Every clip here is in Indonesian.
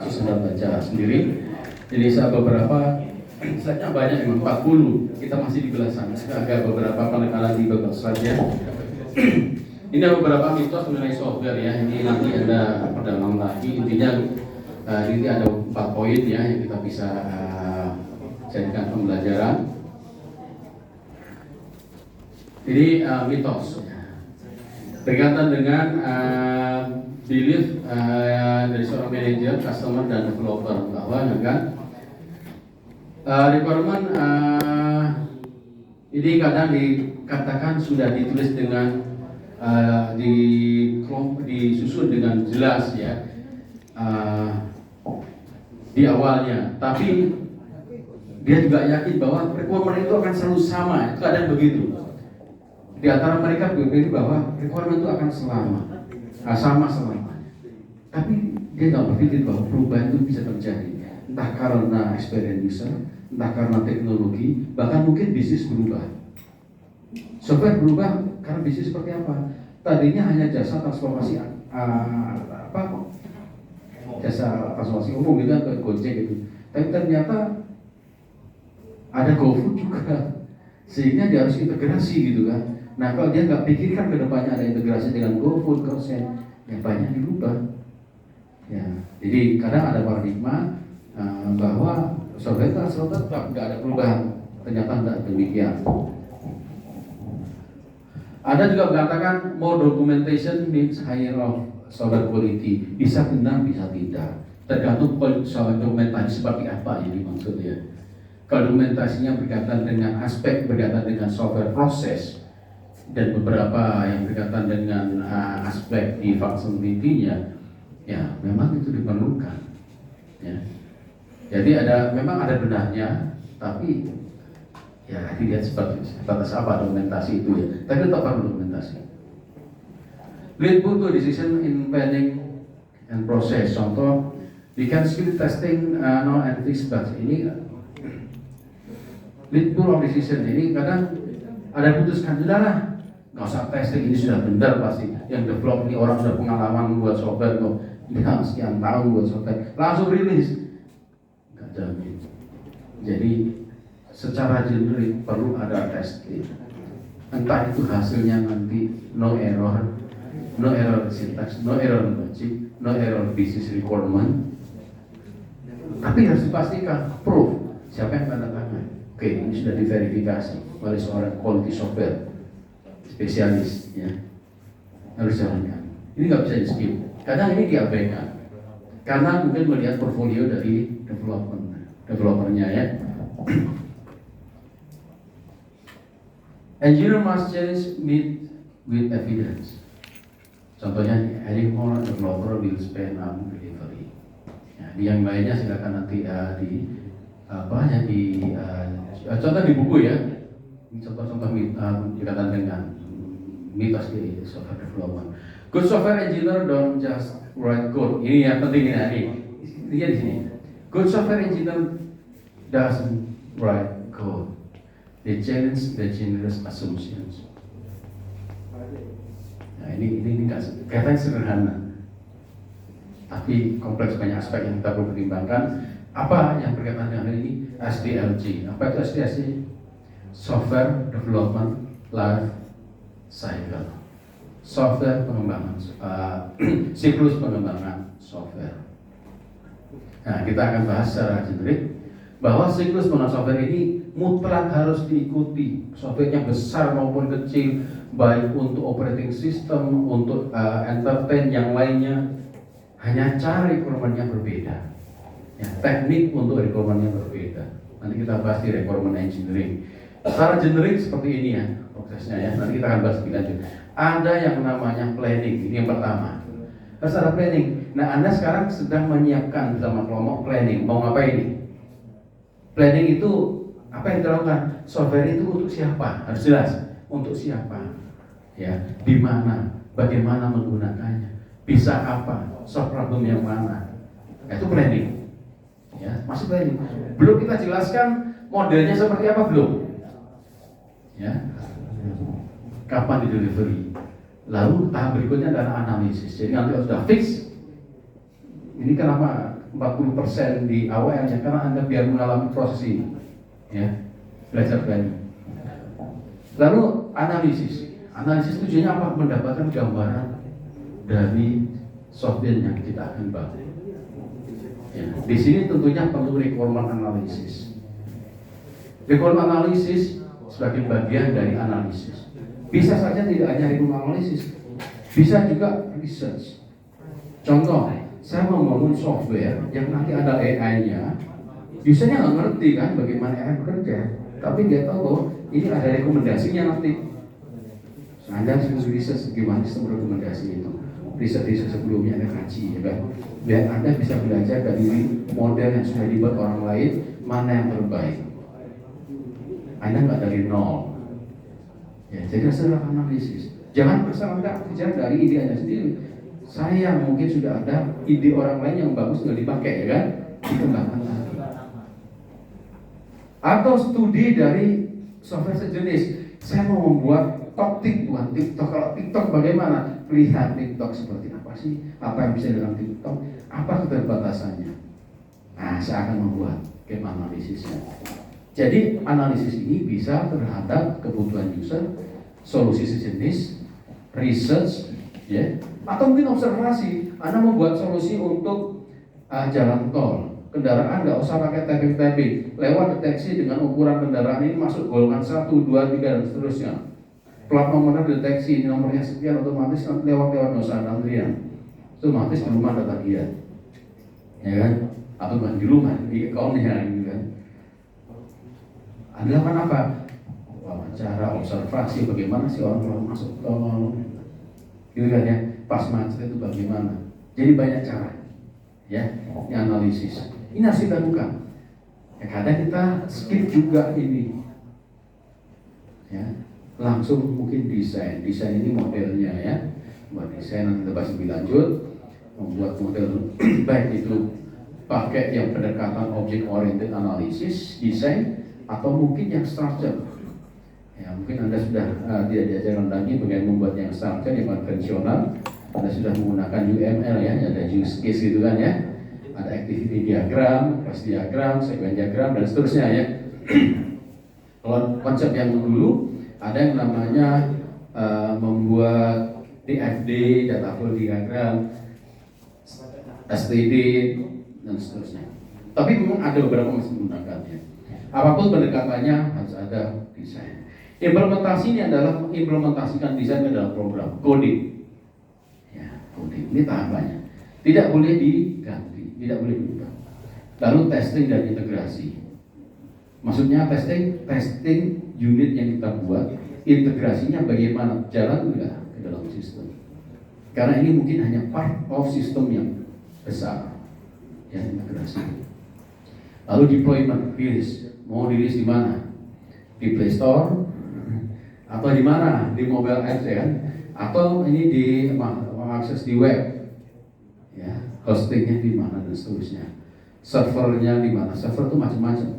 sudah baca sendiri. Jadi saya beberapa, slide-nya banyak memang 40. Kita masih di belasan. Agak beberapa penekanan di beberapa slide-nya. Ini ada beberapa mitos mengenai software ya. Ini nanti ada perdalam lagi. Intinya ini ada 4 poin ya yang kita bisa jadikan pembelajaran. Jadi mitos berkaitan dengan belief dari seorang manajer, customer dan developer bahwa kan requirement ini kadang dikatakan sudah ditulis dengan disusun dengan jelas ya di awalnya, tapi dia juga yakin bahwa requirement itu akan selalu sama. Itu kadang begitu. Di antara mereka berpikir bahwa requirement itu akan sama selamanya. Tapi dia nggak berpikir bahwa perubahan itu bisa terjadi. Entah karena experience user, entah karena teknologi, bahkan mungkin bisnis berubah. Software berubah karena bisnis seperti apa? Tadinya hanya jasa transformasi jasa transformasi umum gitu ke Gojek gitu. Tapi ternyata ada GoFood juga, sehingga dia harus integrasi gitu kan. Nah kalau dia nggak pikirkan ke depannya ada integrasi dengan GoFood, Gosen, yang banyak dirubah. Ya, jadi kadang ada paradigma bahwa software itu selalu tetap, nggak ada perubahan. Ternyata tidak demikian. Ada juga mengatakan more documentation means higher of software quality. Bisa benar, bisa tidak. Tergantung software dokumentasi seperti apa ini maksudnya. Kalau dokumentasinya berkaitan dengan aspek berkaitan dengan software proses dan beberapa yang berkaitan dengan aspek di functionality-nya, ya memang itu diperlukan. Ya. Jadi memang ada benarnya, tapi ya dilihat sebatas apa dokumentasi itu ya. Tapi tetap perlu dokumentasi. Lead to decision in planning and process. Contoh, we can skill testing no and fix bugs. Ini lead to decision ini kadang ada putuskan udahlah, nggak usah testing, ini sudah benar pasti. Yang develop ini orang sudah pengalaman buat software kok, dia sekian tahun buat software, langsung rilis. Nggak jamin. Jadi secara generik perlu ada testing. Entah itu hasilnya nanti no error syntax, no error logic, no error business requirement. Tapi harus dipastikan proof siapa yang tanda tangan. Oke, ini sudah diverifikasi oleh seorang quality software spesialis ya, harus jalankan. Ini nggak bisa di skip. Kadang ini diabaikan karena mungkin melihat portfolio dari developernya ya. Engineer must change meet with evidence. Contohnya, adding more developer will spend on delivery. Ya, di yang lainnya silakan nanti contoh di buku ya. Contoh-contoh berkaitan dengan mitos di software development. Good software engineer don't just write code. Ini yang penting ini. Lihat di sini. Good software engineer doesn't write code. They challenge the generous assumptions. Nah ini kelihatannya sederhana, tapi kompleks, banyak aspek yang kita perlu pertimbangkan. Apa yang berkaitan dengan ini? SDLC. Apa itu SDLC? Software Development Life Cycle. Software pengembangan, siklus pengembangan software. Nah kita akan bahas secara generik bahwa siklus pengembangan software ini mutlak harus diikuti. Softwarenya besar maupun kecil, baik untuk operating system, untuk entertain yang lainnya, hanya cara requirement-nya berbeda. Ya, teknik untuk requirement-nya berbeda. Nanti kita bahas di requirement engineering. Secara generik seperti ini ya prosesnya ya. Nanti kita akan bahas lebih lanjut. Ada yang namanya planning. Ini yang pertama. Harus ada planning. Nah, Anda sekarang sedang menyiapkan bersama kelompok planning. Mau ngapain ini? Planning itu apa yang dilakukan? Software itu untuk siapa? Harus jelas. Untuk siapa? Ya, di mana? Bagaimana menggunakannya? Bisa apa? Solve problem yang mana? Itu planning. Ya, masih planning. Belum kita jelaskan modelnya seperti apa belum? Ya. Kapan di delivery? Lalu tahap berikutnya adalah analisis. Jadi nanti sudah fix. Ini kenapa 40% di awalnya karena Anda biar mengalami proses ini, ya, belajar banyak. Lalu analisis tujuannya apa? Mendapatkan gambaran dari software yang kita akan bangun. Ya, di sini tentunya perlu requirement analisis. Requirement analisis sebagai bagian dari analisis. Bisa saja tidak hanya requirement analisis, bisa juga research. Contoh, saya mau membangun software yang nanti ada AI-nya, usernya nggak ngerti kan bagaimana AI bekerja, tapi dia tahu bahwa ini ada rekomendasinya nanti. Anda harus riset bagaimana sistem rekomendasi itu. Riset sebelumnya Anda kaji, ya kan? Biar Anda bisa belajar dari model yang sudah dibuat orang lain, mana yang terbaik. Anda nggak dari nol. Ya, jadi hasil analisis. Jangan asal Anda kejar dari ide Anda sendiri. Saya mungkin sudah ada ide orang lain yang bagus nggak dipakai, ya kan? Dikembangkan lagi. Atau studi dari software sejenis. Saya mau membuat topik bukan TikTok. Kalau TikTok bagaimana? Lihat TikTok seperti apa sih? Apa yang bisa dalam TikTok? Apa keterbatasannya? Nah, saya akan membuat game analisisnya. Jadi analisis ini bisa terhadap kebutuhan user, solusi sejenis, research, ya, atau mungkin observasi. Anda membuat solusi untuk jalan tol, kendaraan nggak usah pakai tapping, lewat deteksi dengan ukuran kendaraan ini masuk golongan 1, 2, 3 dan seterusnya. Plat nomornya deteksi, nomornya sekian, otomatis lewat dosa antrian, otomatis di rumah data dia, ya kan? Atau bukan di rumah, di akunnya, gitu kan? Anda lakukan apa? Wawancara, observasi, bagaimana sih orang masuk tol, gitu kan ya? Pas macet itu bagaimana? Jadi banyak cara, ya, analisis. Ini harus kita lakukan. Ya, kadang kita skip juga ini, ya. Langsung mungkin desain ini modelnya, ya. Buat desain nanti kita bahas lebih lanjut. Membuat model baik itu pakai yang pendekatan object oriented analysis, desain, atau mungkin yang structure. Ya, mungkin Anda sudah tidak diajarkan lagi bagaimana membuat yang structure yang konvensional. Anda sudah menggunakan UML, ya, ada use case gitu kan, ya. Ada activity diagram, class diagram, sequence diagram, dan seterusnya, ya. Kalau konsep yang dulu ada yang namanya membuat DFD, data flow diagram, STD, dan seterusnya. Tapi memang ada beberapa masih menggunakannya. Apapun pendekatannya harus ada desain. Implementasi ini adalah implementasikan desain ke dalam program coding. Ya, coding ini tahapannya. Tidak boleh diganti, tidak boleh diubah. Lalu testing dan integrasi. Maksudnya testing unit yang kita buat, integrasinya bagaimana, jalan enggak ke dalam sistem. Karena ini mungkin hanya part of sistem yang besar, yang integrasi. Lalu deployment, rilis. Mau rilis di mana? Di Play Store atau di mana? Di mobile apps, ya kan? Atau ini di akses di web, ya, hostingnya di mana dan seterusnya. Servernya di mana? Server itu macam-macam.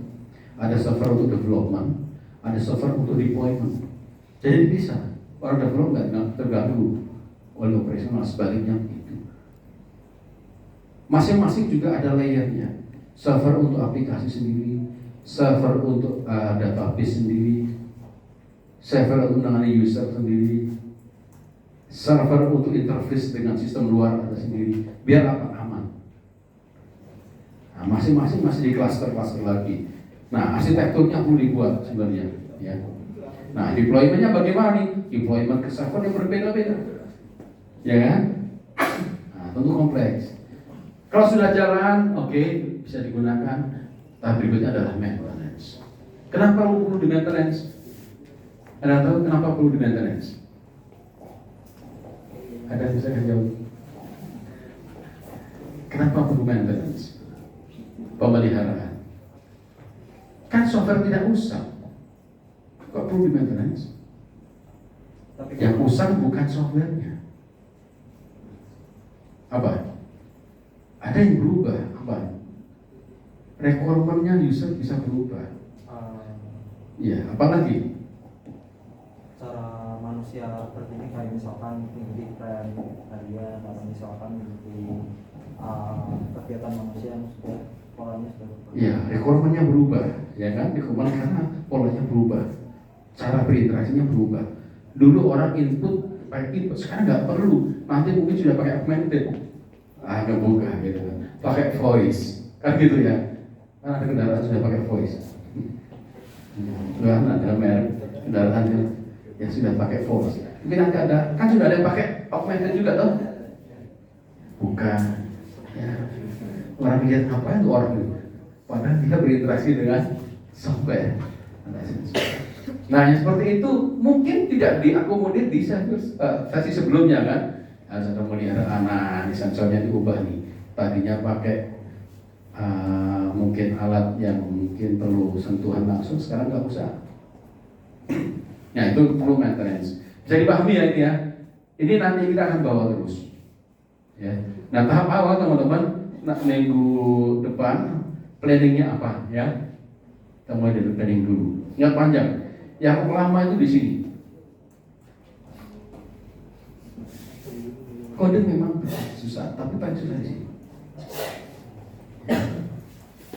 Ada server untuk development, ada server untuk deployment. Jadi bisa orang development nggak terganggu oleh operasional, sebaliknya begitu. Masing-masing juga ada layernya. Server untuk aplikasi sendiri, server untuk database sendiri, server untuk menangani user sendiri, server untuk interface dengan sistem luar ada sendiri. Biar apa? Aman. Nah, masing-masing masih di cluster-cluster lagi. Nah, arsitekturnya perlu dibuat sebenarnya, ya. Nah, deploymentnya bagaimana nih? Deployment ke server yang berbeda-beda, ya kan? Nah, tentu kompleks. Kalau sudah jalan, oke, bisa digunakan. Tahap berikutnya adalah maintenance. Kenapa perlu di maintenance? Anda tahu kenapa perlu di maintenance? Ada yang bisa jawab? Kenapa perlu maintenance? Pemeliharaan. Kan software tidak usang, kok perlu di maintenance? Yang usang bukan softwarenya. Apa? Ada yang berubah, apa? Requirement-nya user bisa berubah. Iya, apalagi? Cara manusia terpilih kayak misalkan mengikuti tren harian, atau misalkan mengikuti kegiatan manusia yang sudah polanya sudah berubah. Ya, requirement-nya berubah, ya kan? Requirement karena polanya berubah, cara berinteraksinya berubah. Dulu orang input pakai input, sekarang nggak perlu. Nanti mungkin sudah pakai augmented, kebuka gitu kan. Pakai voice, kan gitu ya. Kan ada kendaraan sudah pakai voice. Kan ada merek kendaraan yang sudah pakai voice. Mungkin nanti ada, kan sudah ada yang pakai augmented juga toh? Bukan. Ya. Orang lihat apa itu orang itu? Padahal dia berinteraksi dengan software. Nah, yang seperti itu mungkin tidak diakomodir di versi sebelumnya kan? Ada melihara anak, sensornya diubah nih. Tadinya pakai mungkin alat yang mungkin perlu sentuhan langsung, sekarang nggak usah. Nah, itu perlu maintenance. Bisa dipahami ya ini ya. Ini nanti kita akan bawa terus. Ya. Nah, tahap awal teman-teman, minggu depan planningnya apa ya? Kita mulai dari planning dulu. Ingat panjang. Yang lama itu di sini. Kode memang susah, tapi paling susah di sini.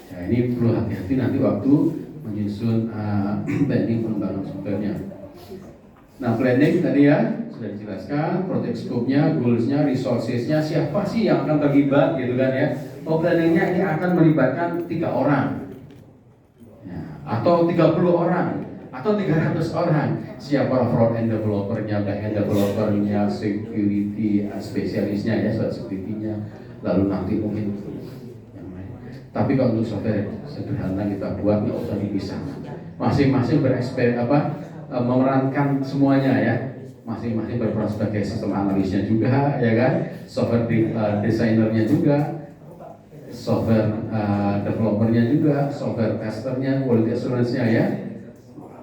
Ya, ini perlu hati-hati nanti waktu menyusun planning pengembangan softwarenya. Nah, planning tadi ya sudah dijelaskan, project scope-nya, goals-nya, resources-nya, siapa sih yang akan terlibat gitu kan ya. Oh, planningnya ini akan melibatkan 3 orang ya, atau 30 orang atau 300 orang. Siapa front-end developer-nya, back-end developer-nya, security spesialisnya ya, soal security-nya, lalu nanti mungkin yang lain. Tapi kalau untuk software sederhana kita buat nggak usah dipisah. Masing-masing memerankan semuanya ya. Masing-masing berperan sebagai sistem analisnya juga ya kan, software desainernya juga, software developernya juga, software testernya, quality assurance-nya ya,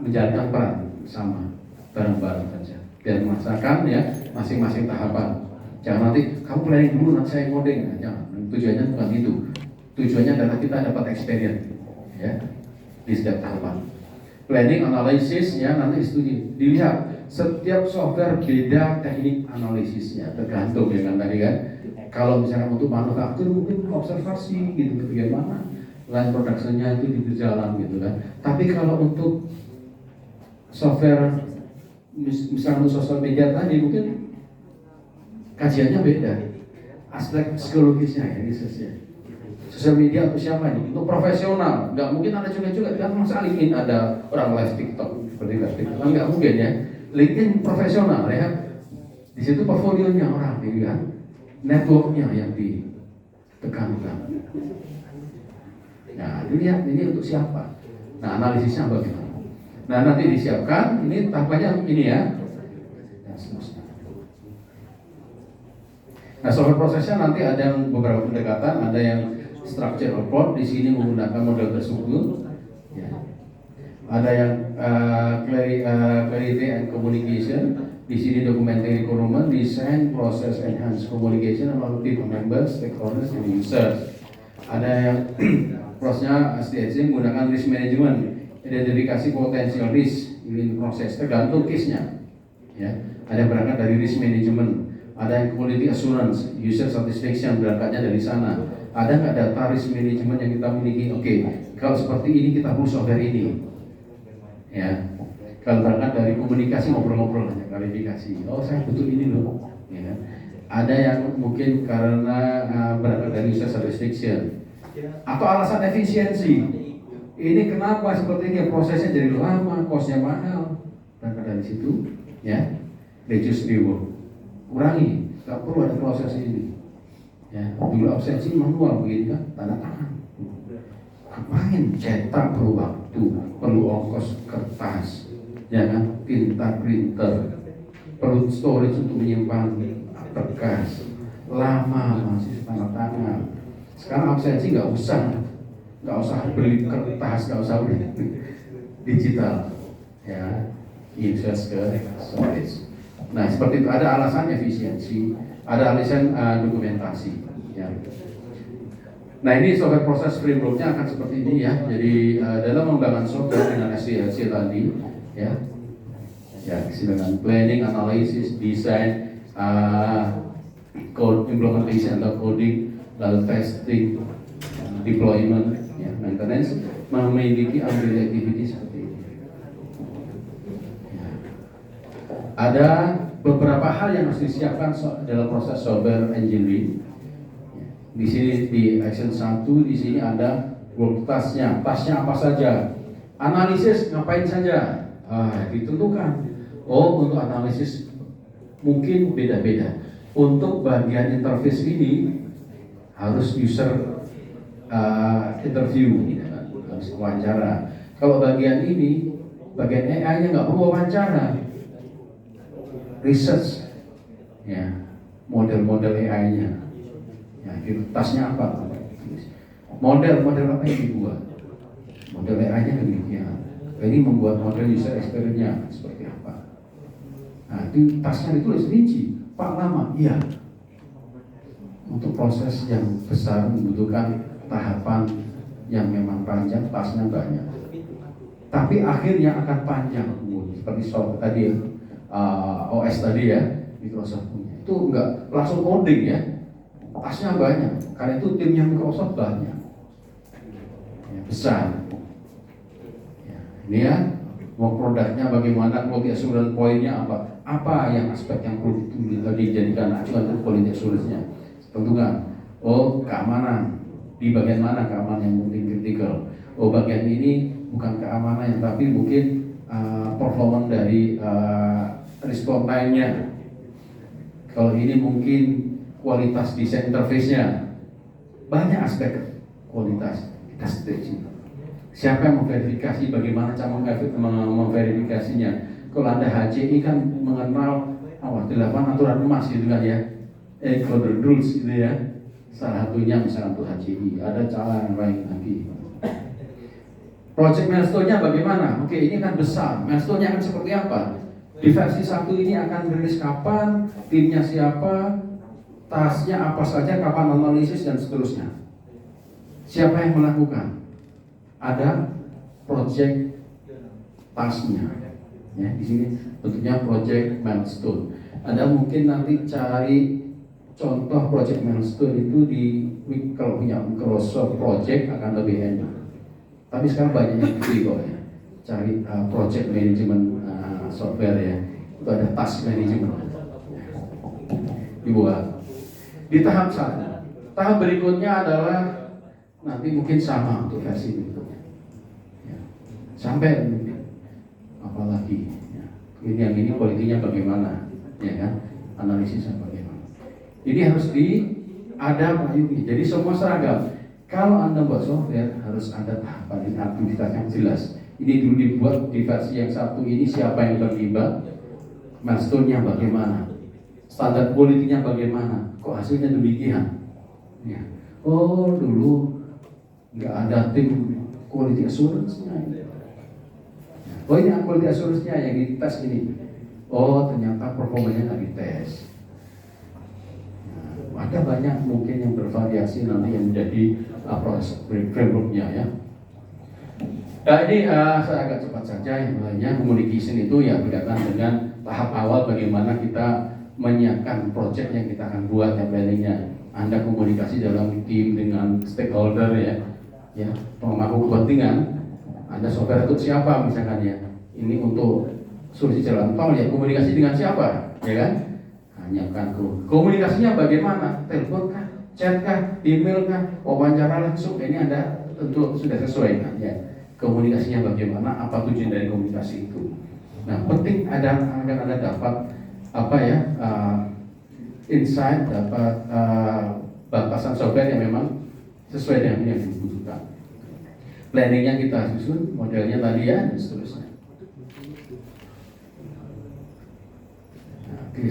menjalankan peran sama bareng-bareng saja biar merasakan ya masing-masing tahapan. Jangan nanti kamu planning dulu nanti saya ngoding, nah, jangan. Tujuannya bukan itu. Tujuannya adalah kita dapat experience ya di setiap tahapan. Planning, analisis ya nanti studi. Dilihat setiap software beda teknik analisisnya, tergantung ya kan tadi kan. Kalau misalkan untuk manufaktur mungkin observasi gitu bagaimana line production-nya itu berjalan gitu kan. Tapi kalau untuk software misalnya untuk sosial media tadi mungkin kajiannya beda, aspek psikologisnya ya risetnya. Sosial media untuk siapa nih? Untuk profesional, nggak mungkin ada juga kan masa LinkedIn ada orang live TikTok seperti live TikTok, nggak mungkin ya. LinkedIn profesional ya, di situ portfolionya orang, gitu kan, networknya yang ditekankan. Nah, dilihat ini untuk siapa. Nah, analisisnya bagaimana? Nah, nanti disiapkan. Ini tahapannya ini ya. Nah, software prosesnya nanti ada yang beberapa pendekatan, ada yang structure report di sini menggunakan model tersebut. Ya. Ada yang clarity and communication. Di sini documentary requirement, design, process, enhance communication among team members, stakeholders, and users. Ada yang prosesnya SDLC menggunakan risk management, identifikasi potensial risk, ini proses tergantung case-nya. Ya. Ada yang berangkat dari risk management. Ada yang quality assurance, user satisfaction berangkatnya dari sana. Ada nggak data risk management yang kita miliki? Oke, kalau seperti ini kita perlu software ini. Ya, kalau berangkat dari komunikasi ngobrol-ngobrol hanya klarifikasi. Oh, saya butuh ini loh. Ya. Ada yang mungkin karena berangkat dari user satisfaction atau alasan efisiensi. Ini kenapa seperti ini? Prosesnya jadi lama, costnya mahal. Berangkat dari situ, ya, reduce reward. Kurangi, tak perlu ada proses ini. Ya, dulu absensi manual begini kan, tanda tangan. Ngapain cetak perlu waktu, perlu ongkos kertas, ya kan, tinta printer, perlu storage untuk menyimpan berkas, lama masih tanda tangan. Sekarang absensi nggak usah beli kertas, nggak usah beli digital, ya, invest ke storage. Nah, seperti itu ada alasan efisiensi, ada alasan dokumentasi. Ya. Nah, ini software proses frameworknya akan seperti ini ya. Jadi dalam pengembangan software dengan SDLC tadi, ya, dengan planning, analysis, design, code implementation atau coding, lalu testing, deployment, ya, maintenance, memiliki umbrella activity seperti ini. Ya. Ada beberapa hal yang harus disiapkan dalam proses software engineering. Di sini di action 1 di sini ada work task-nya apa saja, analisis ngapain saja, ditentukan. Oh, untuk analisis mungkin beda-beda. Untuk bagian interface ini harus user interview, harus wawancara. Kalau bagian ini, bagian AI-nya nggak perlu wawancara, research, ya, model-model AI-nya, ya, tasnya apa, model apa yang dibuat, model AI-nya demikian. Ini membuat model user experience-nya seperti apa. Nah, itu tasnya ditulis rinci, Pak lama, iya. Untuk proses yang besar membutuhkan tahapan yang memang panjang, tasnya banyak. Tapi akhirnya akan panjang, seperti software tadi, OS tadi ya, Microsoft punya. Itu enggak langsung coding ya, tasnya banyak. Karena itu timnya Microsoft banyak, ya, besar. Ya, ini ya, mau produknya bagaimana, quality assurance poinnya apa yang aspek yang perlu dijadikan acuan untuk quality assurance-nya. Tentukan, oh keamanan, di bagian mana keamanan yang penting kritikal. Oh bagian ini bukan keamanan yang tapi mungkin performance dari respon time-nya. Kalau ini mungkin kualitas desain interface-nya. Banyak aspek kualitas, kita stage. Siapa yang memverifikasi, bagaimana cara memverifikasinya. Kalau Anda HCI kan mengenal 8 aturan emas gitu kan ya, golden rules gitu ya. Salah satunya misalnya untuk HCI, ada cara yang lain lagi. Project milestone-nya bagaimana? Oke, ini kan besar. Milestone-nya akan seperti apa? Di versi 1 ini akan rilis kapan, timnya siapa, tasnya apa saja, kapan analisis dan seterusnya. Siapa yang melakukan? Ada project tasnya. Ya, di sini bentuknya project milestone. Anda mungkin nanti cari contoh project milestone itu kalau punya Microsoft Project akan lebih enak. Tapi sekarang banyak yang free kok ya. Cari project management software ya. Itu ada task management. Dibuat. Di tahap 1. Tahap berikutnya adalah nanti mungkin sama untuk versi berikutnya. Ya. Sampai apalagi ya. Ini yang ini kualitinya bagaimana, ya kan? Analisisnya bagaimana. Ini harus ada payungnya. Jadi semua seragam. Kalau Anda buat software harus ada tahapan dan aktivitas yang jelas. Ini dulu dibuat di versi yang 1 ini siapa yang terlibat, milestone-nya bagaimana, standar kualitinya bagaimana, kok hasilnya demikian. Ya. Oh dulu nggak ada tim quality assurance-nya. Oh ini quality assurance-nya yang dites ini. Oh ternyata performanya nggak dites. Nah, ada banyak mungkin yang bervariasi nanti yang menjadi proses framework-nya ya. Nah ini saya agak cepat saja yang lainnya. Communication itu ya berkaitan dengan tahap awal bagaimana kita menyiapkan project yang kita akan buat ya, planningnya. Anda komunikasi dalam tim dengan stakeholder ya pemangku kepentingan. Anda software untuk siapa misalkan ya, ini untuk solusi jalan tol ya, komunikasi dengan siapa, ya kan? Menyiapkan komunikasinya bagaimana, telepon kah, chat kah, email kah, wawancara langsung, ini Anda tentu sudah sesuai kan ya. Komunikasinya bagaimana, apa tujuan dari komunikasi itu. Nah penting agar Anda dapat insight, dapat batasan software yang memang sesuai dengan yang dibutuhkan. Planningnya kita susun, modelnya tadi ya, dan seterusnya. Nah, oke,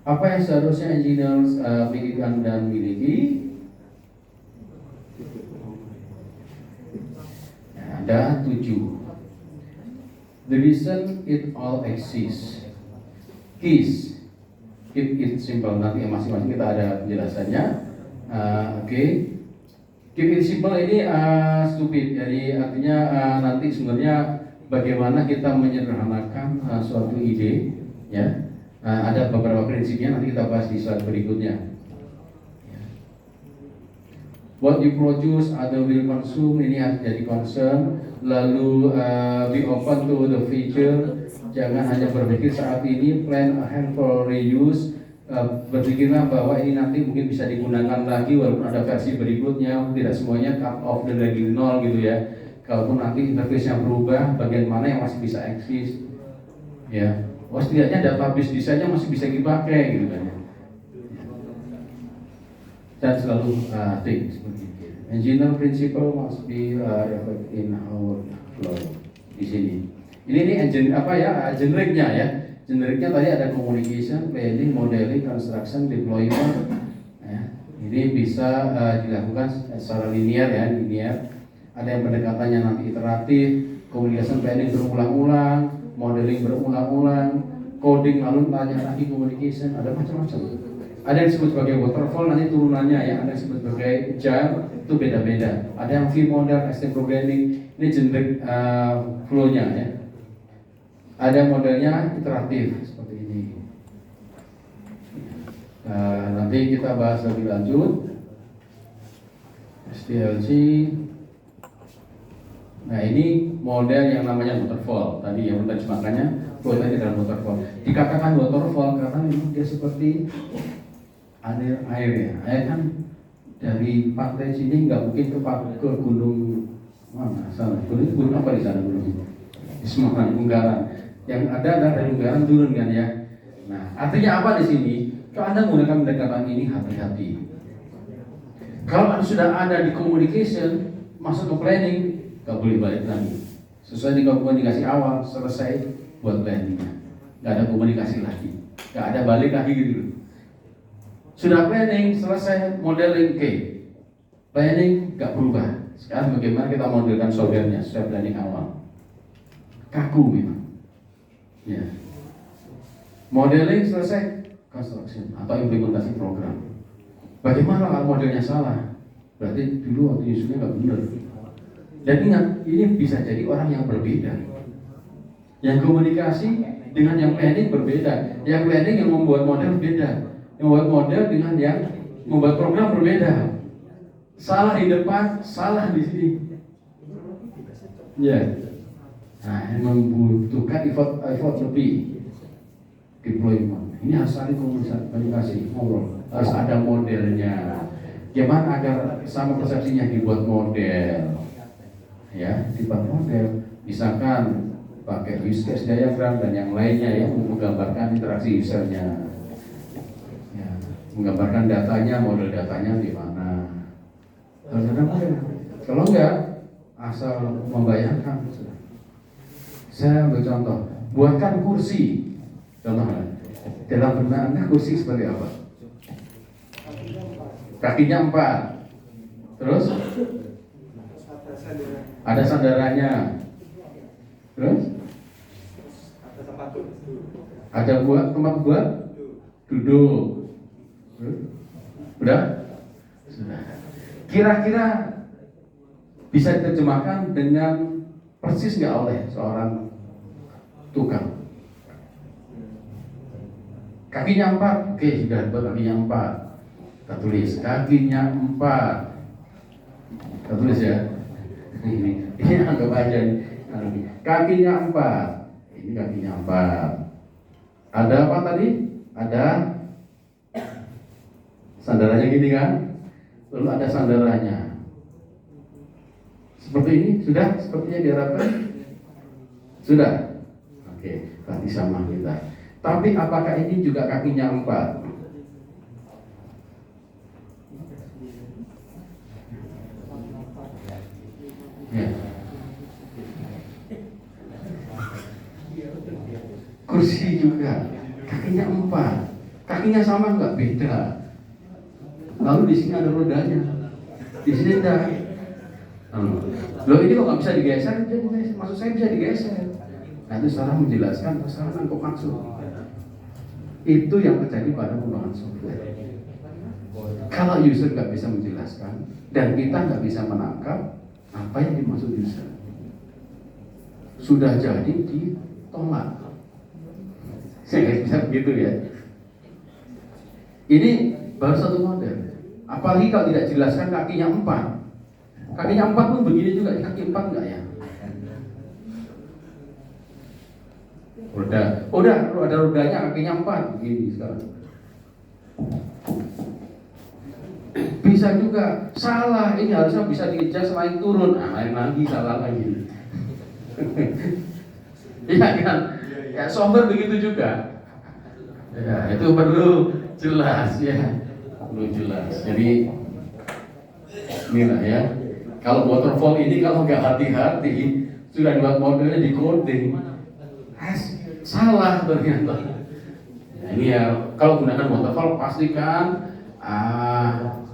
apa yang seharusnya engineer pikirkan dan miliki? Nah, ada 7. The reason it all exists. Keys, keep it simple. Nanti masing-masing kita ada penjelasannya. Oke. Keep it simple ini stupid, jadi artinya nanti sebenarnya bagaimana kita menyederhanakan suatu ide, ya, Ada beberapa prinsipnya, nanti kita bahas di slide berikutnya. What you produce, other will consume, ini harus jadi concern. Lalu be open to the future. Jangan hanya berpikir saat ini, plan ahead for reuse. Berpikirlah bahwa ini nanti mungkin bisa digunakan lagi walaupun ada versi berikutnya. Tidak semuanya cut off dan lagi nol gitu ya. Kalaupun nanti interface-nya berubah, bagian mana yang masih bisa eksis, ya. Setidaknya database desainnya masih bisa dipakai gitu kan. Dan selalu think seperti itu. Engineer principle must be reflected in our flow di sini. Ini engine apa ya? Generiknya ya. Generiknya tadi ada communication, planning, modeling, construction, deployment. Ya. Ini bisa dilakukan secara linear ya, linear. Ada yang pendekatannya nanti iteratif, communication planning berulang-ulang, modeling berulang-ulang, coding lalu tanya lagi communication, ada macam-macam. Ada yang disebut sebagai waterfall, nanti turunannya ya, ada yang disebut sebagai agile, itu beda-beda. Ada yang V-model, ST programming, ini generic flow-nya ya. Ada modelnya iteratif seperti ini. Nanti kita bahas lebih lanjut. SDLC. Nah ini model yang namanya waterfall. Tadi yang menerjemahkannya flow tadi dalam waterfall. Dikatakan waterfall karena memang dia seperti air ya. Air kan dari pantai sini nggak mungkin ke gunung mana sana. Gunung apa di sana gunung? Di Semarang, Ungaran. Yang ada dari Ungaran turun kan ya. Nah artinya apa di sini? Kalau Anda menggunakan pendekatan ini hati-hati. Kalau Anda sudah ada di communication, masuk ke planning, nggak boleh balik lagi. Sesuai dengan komunikasi awal, selesai buat planningnya. Nggak ada komunikasi lagi, nggak ada balik lagi gitu. Sudah planning, selesai modeling, oke. Planning nggak berubah. Sekarang bagaimana kita modelkan softwarenya sesuai planning awal. Kaku memang. Ya. Modeling selesai, construction atau implementasi program. Bagaimana kalau modelnya salah? Berarti dulu waktu nyusunnya nggak benar. Dan ingat, ini bisa jadi orang yang berbeda. Yang komunikasi dengan yang planning berbeda. Yang planning yang membuat model beda. Yang membuat model dengan yang membuat program berbeda. Salah di depan, salah di sini. Ya. Nah, yang membutuhkan effort lebih. Deployment. Ini harus saling komunikasi, ngobrol. Harus ada modelnya. Gimana agar sama persepsinya dibuat model? Ya, dibuat model. Misalkan pakai use case diagram dan yang lainnya ya, menggambarkan interaksi usernya. Ya, menggambarkan datanya, model datanya di mana. Harus ada model. Kalau enggak, asal membayangkan. Saya ambil contoh, buatkan kursi. Contohnya, dalam benaknya kursi seperti apa? Kakinya 4. Terus ada sandarannya. Terus ada tempat buat duduk. Udah? Sudah. Kira-kira bisa diterjemahkan dengan persis nggak oleh seorang tukang? Kakinya 4, oke sudah buat kakinya 4. Kita tulis kakinya 4. Kita tulis ya. Ini anggap aja nih. Kakinya 4. Ini kakinya 4. Ada apa tadi? Ada sandarannya gini kan? Lalu ada sandarannya. Seperti ini sudah sepertinya diharapkan. Sudah. Oke, berarti sama kita. Tapi apakah ini juga kakinya 4? Ya. Kursi juga kakinya 4. Kakinya sama nggak? Beda. Lalu di sini ada rodanya. Di sini ada. Loh ini kok nggak bisa digeser? Maksud saya bisa digeser. Nah itu salah menjelaskan, salah nangkep maksud. Itu yang terjadi pada pengembangan software. Kalau user nggak bisa menjelaskan dan kita nggak bisa menangkap apa yang dimaksud user, sudah jadi ditolak. Bisa begitu ya. Ini baru satu model. Apalagi kalau tidak jelaskan kakinya 4. Kakinya 4 pun begini juga, kaki 4 enggak ya? Udah ada rodanya, kakinya 4 begini sekarang. Bisa juga salah, ini harusnya bisa di-adjust naik turun, lain lagi salah lagi. Iya kan? Ya software begitu juga. Ya itu perlu jelas ya, perlu jelas. Jadi inilah ya. Kalau waterfall ini kalau nggak hati-hati sudah buat modelnya di coding, salah ternyata. Nah, ini ya kalau gunakan waterfall pastikan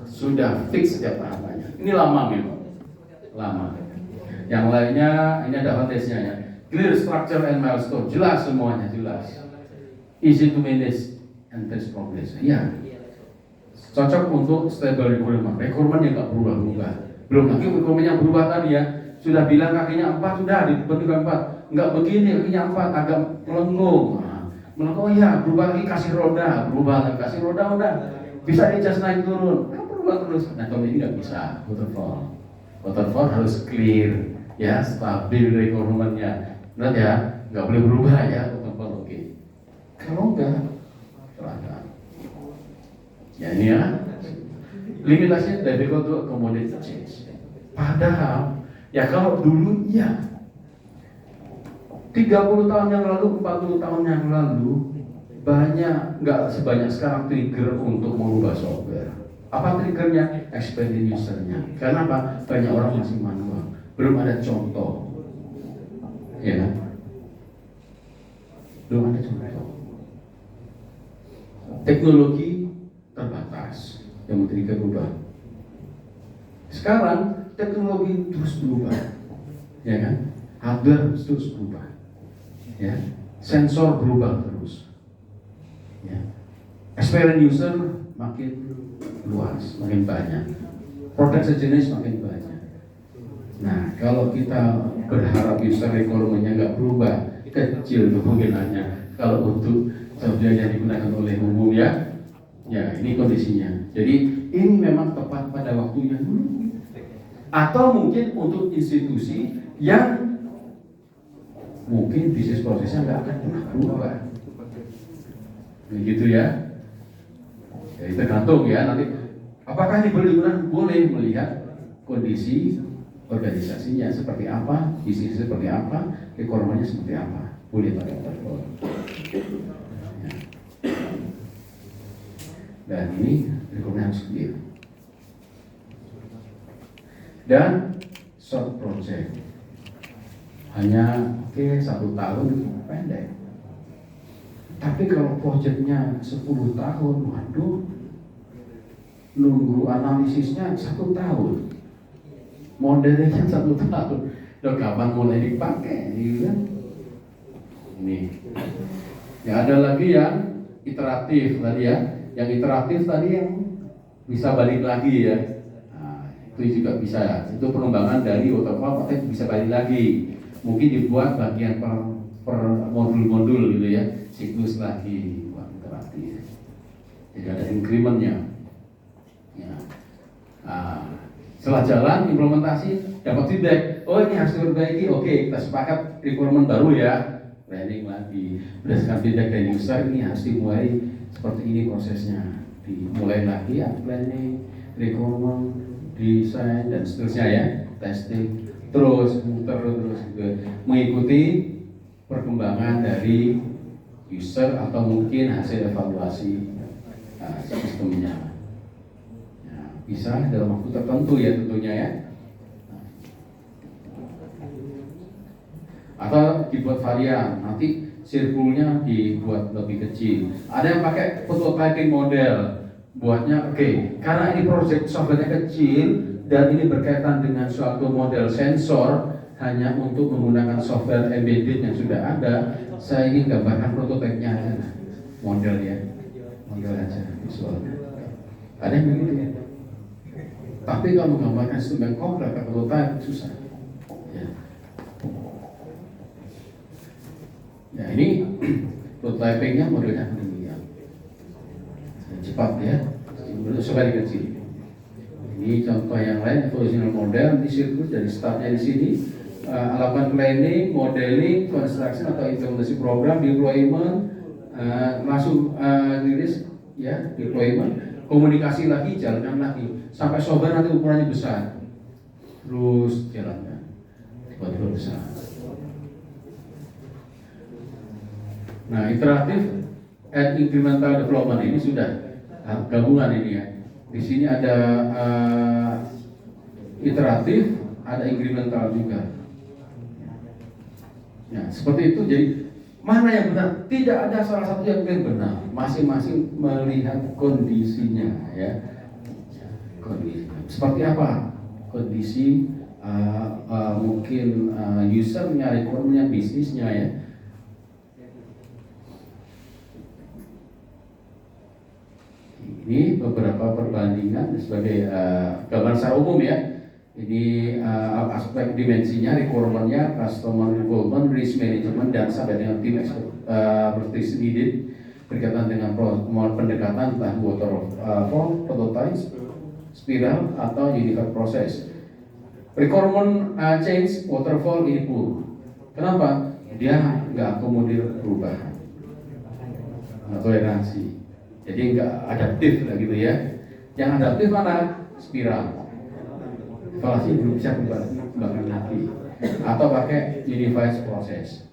sudah fix setiap tahapannya. Ini lama memang, lama. Yang lainnya ini ada foundation-nya ya. Clear structure and milestone, jelas semuanya jelas. Easy to manage and test progress. Ya, cocok untuk stable requirement. Requirement yang nggak berubah-ubah. Belum lagi requirement yang berubah tadi ya. Sudah bilang kakinya 4 sudah dibentuk 4. Nggak begini kakinya 4 agak melengkung. Melengkung ya berubah lagi kasih roda, berubah lagi kasih roda udah bisa adjust naik turun. Berubah terus. Nah kalau ini nggak bisa waterfall. Waterfall harus clear ya, stabil requirement-nya. Benar ya, nggak boleh berubah ya waterfall. Oke. Kalau enggak, celaka. Ya ini ya, limitasinya difficult to accommodate change. Padahal, ya kalau dulu ya 30 tahun yang lalu, 40 tahun yang lalu banyak, nggak sebanyak sekarang trigger untuk mengubah software. Apa triggernya? Experience usernya. Karena apa? Banyak orang masih manual, belum ada contoh, ya kan? Belum ada contoh. Teknologi terbatas yang men-trigger berubah. Sekarang teknologi terus berubah, ya kan? Hardware terus berubah, ya. Sensor berubah terus, ya. Experience user makin luas, makin banyak. Produk sejenis makin banyak. Nah, kalau kita berharap user requirement-nya nggak berubah, kecil kemungkinannya. Kalau untuk software yang digunakan oleh umum ya ini kondisinya. Jadi ini memang tepat pada waktunya dulu. Atau mungkin untuk institusi yang mungkin bisnis prosesnya nggak akan pernah berubah. Begitu ya. Jadi tergantung ya nanti apakah ini boleh digunakan? Boleh, melihat kondisi organisasinya seperti apa, bisnisnya seperti apa, requirement-nya seperti apa. Boleh pakai waterfall. Dan ini requirement harus clear. Dan short project hanya 1 tahun pendek. Tapi kalau proyeknya 10 tahun, waduh, nunggu analisisnya 1 tahun, modelnya 1 tahun. Loh kapan mulai dipakai? Gitu kan? Ini. Ya ada lagi yang iteratif tadi ya. Yang iteratif tadi yang bisa balik lagi ya. Nah, itu juga bisa. Itu pengembangan dari waterfall, tapi bisa balik lagi. Mungkin dibuat bagian per modul-modul gitu ya. Siklus lagi buat iteratif. Jadi ada increment-nya. Ya. Nah, setelah jalan implementasi dapat feedback. Oh ini harus diperbaiki. Oke, kita sepakat requirement baru ya. Planning lagi berdasarkan feedback dari user, ini harus dimulai seperti ini prosesnya, dimulai lagi ya planning, requirement, desain dan seterusnya ya, testing, terus muter terus gitu, mengikuti perkembangan dari user atau mungkin hasil evaluasi sistemnya. Ya, bisa dalam waktu tertentu ya tentunya ya. Atau dibuat varian, nanti sirkulnya dibuat lebih kecil. Ada yang pakai prototyping model, buatnya oke, karena ini project softwarenya kecil dan ini berkaitan dengan suatu model sensor hanya untuk menggunakan software embedded yang sudah ada. Saya ingin gambarkan prototipenya aja, model ya, model aja visualnya. Ada yang begitu ya. Tapi kalau menggambarkan sistem yang kompleks, prototype susah. Ya. Ya ini prototypingnya modelnya demikian. Cepat ya, bentuk sekali kecil. Ini contoh yang lain, evolutionary model di sirkus dari startnya di sini, lakukan planning, modeling, construction atau implementasi program, deployment, langsung rilis ya, deployment, komunikasi lagi, jalankan lagi, sampai software nanti ukurannya besar, terus jalankan, tiba-tiba besar. Nah, iteratif and incremental development ini sudah gabungan ini ya. Di sini ada iteratif, ada incremental juga. Ya, seperti itu. Jadi mana yang benar? Tidak ada salah satu yang benar. Masing-masing melihat kondisinya ya. Kondisi. Seperti apa? Kondisi mungkin usernya, requirement-nya, bisnisnya ya. Ini beberapa perbandingan sebagai gambaran secara umum ya. Ini aspek dimensinya, requirement-nya, customer involvement, risk management, dan sampai dengan team expertise needed berkaitan dengan pendekatan entah waterfall, prototype, spiral, atau unified process. Requirement change, waterfall ini pun. Kenapa? Dia nggak akomodir perubahan, toleransi. Jadi nggak adaptif lah gitu ya. Yang adaptif mana? Spiral. Evaluasi belum bisa kembangkan lagi. Atau pakai unified process.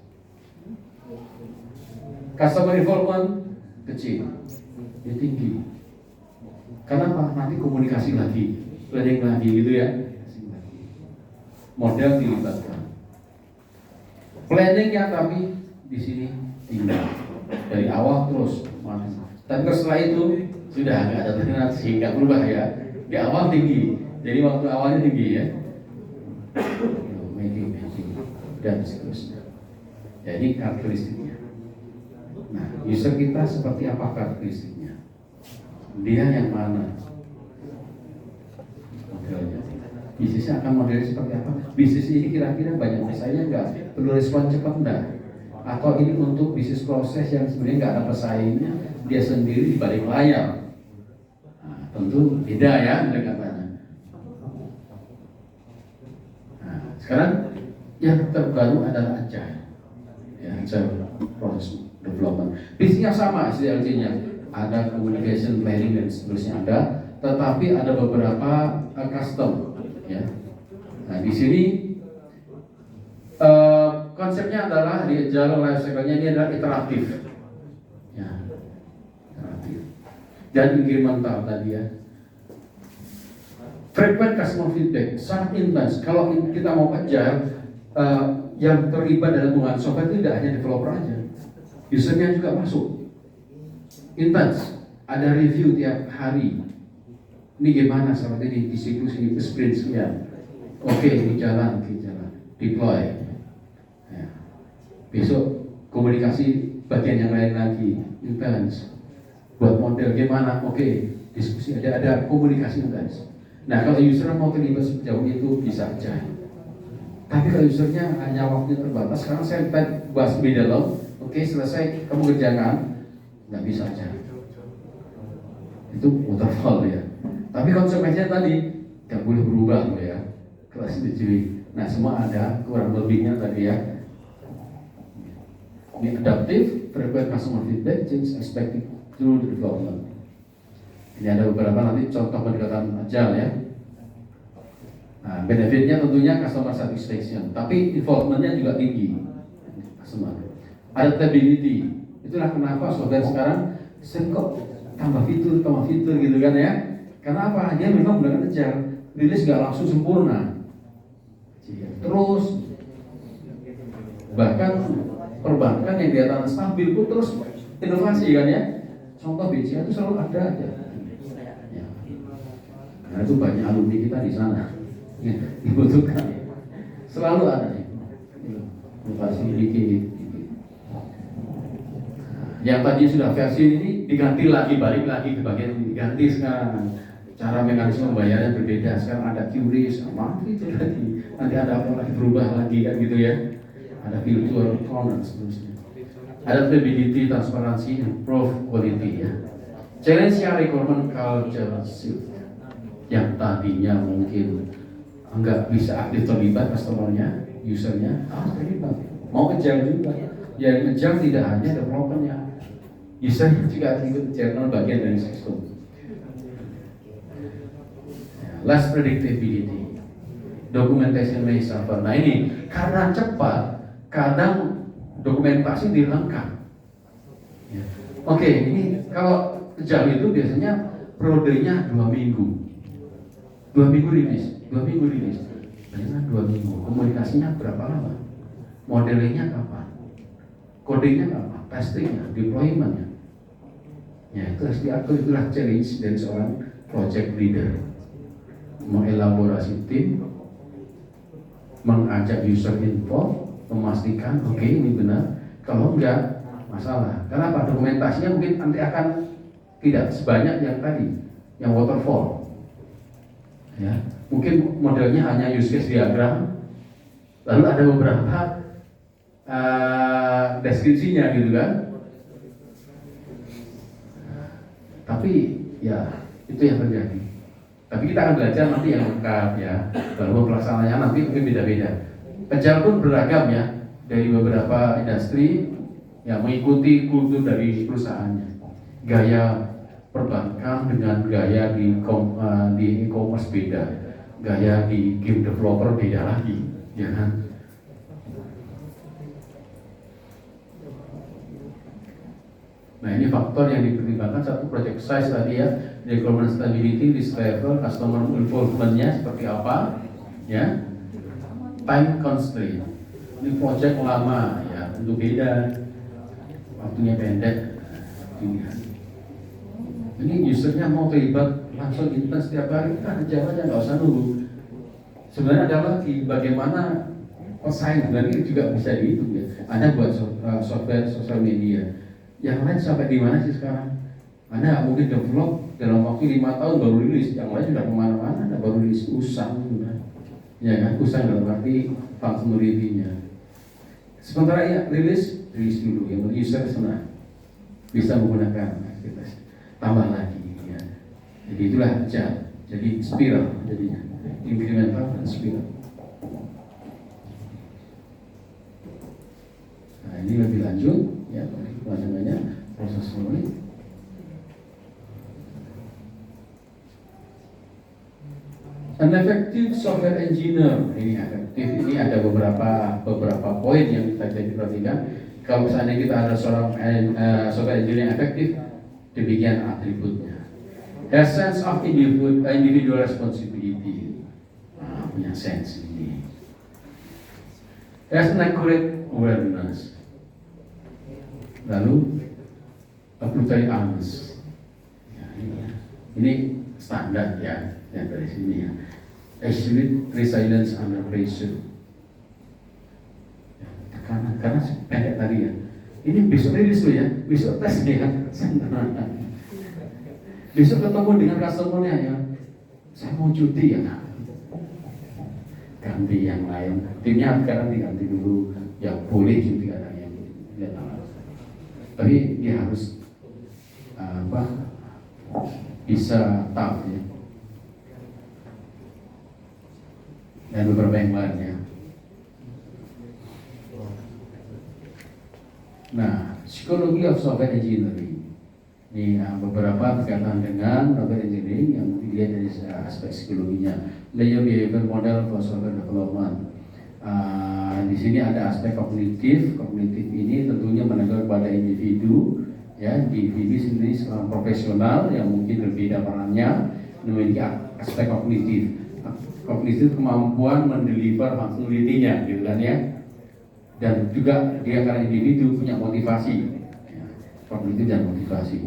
Customer involvement kecil, dia tinggi. Kenapa? Nanti komunikasi lagi, planning lagi gitu ya. Model dilibatkan. Planningnya tapi di sini tinggi. Dari awal terus mati. Tapi setelah itu sudah nggak ada toleransi, nggak berubah ya. Di awal tinggi, jadi waktu awalnya tinggi ya. Making dan seterusnya. Jadi karakteristiknya. Nah, user kita seperti apa karakteristiknya? Dia yang mana? Modelnya. Bisnisnya akan modelnya seperti apa? Bisnis ini kira-kira banyak pesaingnya nggak? Perlu respon cepat nggak? Atau ini untuk bisnis proses yang sebenarnya nggak ada pesaingnya, dia sendiri di balik layar. Nah, tentu beda ya pendekatannya. Nah, sekarang yang terbaru adalah agile, ya, agile proses development. Bisnisnya sama SDLC-nya, ada communication, planning dan seterusnya ada, tetapi ada beberapa custom, ya. Nah di sini konsepnya adalah di agile life cycle-nya ini adalah iteratif. Dan incremental tadi ya. Frequent customer feedback sangat intens. Kalau kita mau agile, yang terlibat dalam penggunaan software itu tidak hanya developer aja, usernya juga masuk. Intens, ada review tiap hari. Ini gimana seperti ini di siklus ini sprint sekian. Oke, ini jalan, deploy. Ya. Besok komunikasi bagian yang lain lagi, intens. Buat model gimana? Oke, diskusi ada komunikasi intens. Nah kalau user mau terlibat sejauh itu bisa aja. Tapi kalau usernya hanya waktu terbatas, sekarang saya bahas lebih dalam. Oke, selesai kamu kerjakan, nggak bisa aja. Itu waterfall ya. Tapi konsekuensinya tadi nggak boleh berubah loh ya. Kalau setujui. Nah semua ada kurang lebihnya tadi ya. Ini adaptive, frequent customer feedback, change expected through the development. Ini ada beberapa nanti contoh pendekatan agile ya. Nah, benefitnya tentunya customer satisfaction, tapi involvementnya juga tinggi. Customer. Adaptability, itulah kenapa software sekarang sering kok tambah fitur gitu kan ya. Karena apa? Dia memang menggunakan agile, rilis nggak langsung sempurna. Terus bahkan perbankan yang kelihatan stabil pun terus inovasi kan ya. Contoh BCA itu selalu ada aja. Ya. Karena itu banyak alumni kita di sana. Ya, dibutuhkan. Selalu ada. Inovasi dikit. Yang tadi sudah versi ini diganti lagi, balik lagi ke bagian ini, diganti sekarang. Cara mekanisme pembayaran berbeda. Sekarang ada QRIS, itu lagi. Nanti ada apa lagi berubah lagi kan gitu ya. Ada virtual account dan seterusnya. Adaptability, transparansi, improve quality ya. Challenge-nya requirement culture shift. Yang tadinya mungkin nggak bisa aktif terlibat customer-nya, user-nya, harus terlibat. Mau ngejar juga. Ya ngejar tidak hanya developer-nya, user juga ikut channel bagian dari sistem. Less predictability, documentation may suffer. Nah ini karena cepat, kadang dokumentasi dilengkap. Ya. Oke, ini kalau jam itu biasanya periodenya 2 minggu. 2 minggu rilis. Bagaimana 2 minggu? Komunikasinya berapa lama? Modelingnya kapan? Kodenya kapan? Testingnya, deploymentnya. Ya itu harus diatur, itulah challenge dari seorang project leader. Mengelaborasi tim, mengajak user info, memastikan oke, ini benar. Kalau enggak, masalah. Kenapa? Dokumentasinya mungkin nanti akan tidak sebanyak yang tadi, yang waterfall. Ya, mungkin modelnya hanya use case diagram, lalu ada beberapa deskripsinya gitu kan. Tapi ya itu yang terjadi. Tapi kita akan belajar nanti yang lengkap ya, bahwa pelaksanaannya nanti mungkin beda-beda. Agile pun beragam ya, dari beberapa industri yang mengikuti kultur dari perusahaannya. Gaya perbankan dengan gaya di e-commerce beda, gaya di game developer beda lagi, ya kan? Nah ini faktor yang dipertimbangkan. Satu, project size tadi ya, requirement stability, risk level, customer involvement-nya seperti apa, ya. Time constraint. Ini project lama ya, tentu beda, waktunya pendek. Ini usernya mau terlibat langsung intens setiap hari, kita kerja aja, nggak usah nunggu. Sebenarnya ada lagi bagaimana pesaing, dan ini juga bisa dihitung ya. Anda buat software sosial media, yang lain sampai di mana sih sekarang? Anda mungkin develop dalam waktu 5 tahun baru rilis, yang lain sudah kemana-mana, Anda baru rilis usang, ya kan? Usang dalam arti functionality-nya. Sementara ya rilis dulu, yang user senang bisa menggunakan aktivitas, tambah lagi, ya. Jadi itulah jadi spiral jadinya, incremental dan spiral. Nah ini lebih lanjut, ya, namanya proses menulis. An effective software engineer, ini efektif, ini ada beberapa poin yang kita jadi perhatikan. Kalau misalnya kita ada seorang software engineer yang efektif, demikian atributnya. Has sense of individual responsibility, punya sense ini. Has an accurate awareness. Lalu brutally honest. Ya, ini standar ya, yang dari sini ya. Absolute resilience under pressure. Ya, karena pendek tadi ya. Ini besok rilis tuh ya, besok tes ya. Besok ketemu dengan customer-nya ya. Saya mau cuti ya. Ganti yang lain. Timnya sekarang diganti dulu. Ya boleh cuti kadang yang tapi dia harus bisa tough ya. Dan beberapa yang lainnya. Nah, psikologi of software engineering ini beberapa berkaitan dengan software engineering yang dilihat dari aspek psikologinya. Layer behavior model for software development. Di sini ada aspek kognitif. Kognitif ini tentunya menegur pada individu, ya, individu sendiri seorang profesional yang mungkin berbeda perannya, memiliki aspek kognitif. Kognitif kemampuan mendeliver functionality-nya, gitu kan ya. Dan juga dia karena individu punya motivasi, ya, kognitif dan motivasi.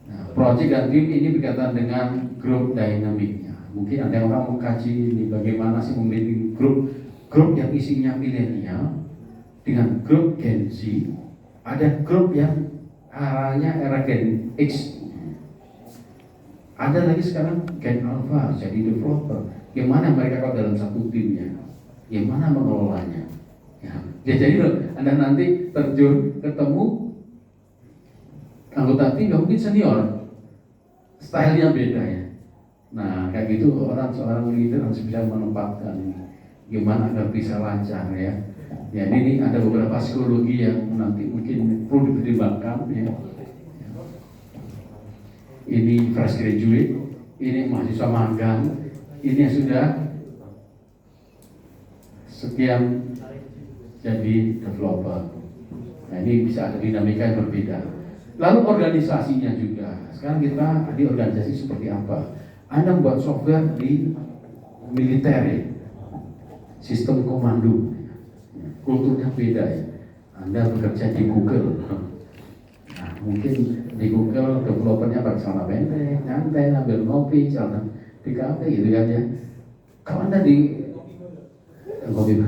Nah, project dan tim ini berkaitan dengan group dynamic-nya. Mungkin ada yang orang mengkaji ini bagaimana sih memiliki grup yang isinya milenial dengan grup Gen Z, ada grup yang arahnya era Gen X, ada lagi sekarang Gen Alpha jadi developer. Gimana mereka kalau dalam satu timnya, gimana mengelolanya? Ya jadi loh, Anda nanti terjun ketemu anggota tim yang mungkin senior, stylenya beda ya. Nah kayak gitu seorang leader harus bisa menempatkan gimana agar bisa lancar ya. Ya ini ada beberapa psikologi yang nanti mungkin perlu dipertimbangkan ya. Ini fresh graduate, ini mahasiswa magang, ini yang sudah sekian jadi developer. Nah ini bisa ada dinamika yang berbeda. Lalu organisasinya juga. Sekarang kita di organisasi seperti apa? Anda membuat software di militer ya, sistem komando, kulturnya beda ya. Anda bekerja di Google. Nah, mungkin di Google developernya pakai celana pendek, nyantai, ambil ngopi, celana di kafe gitu kan ya. Kalau Anda di kopi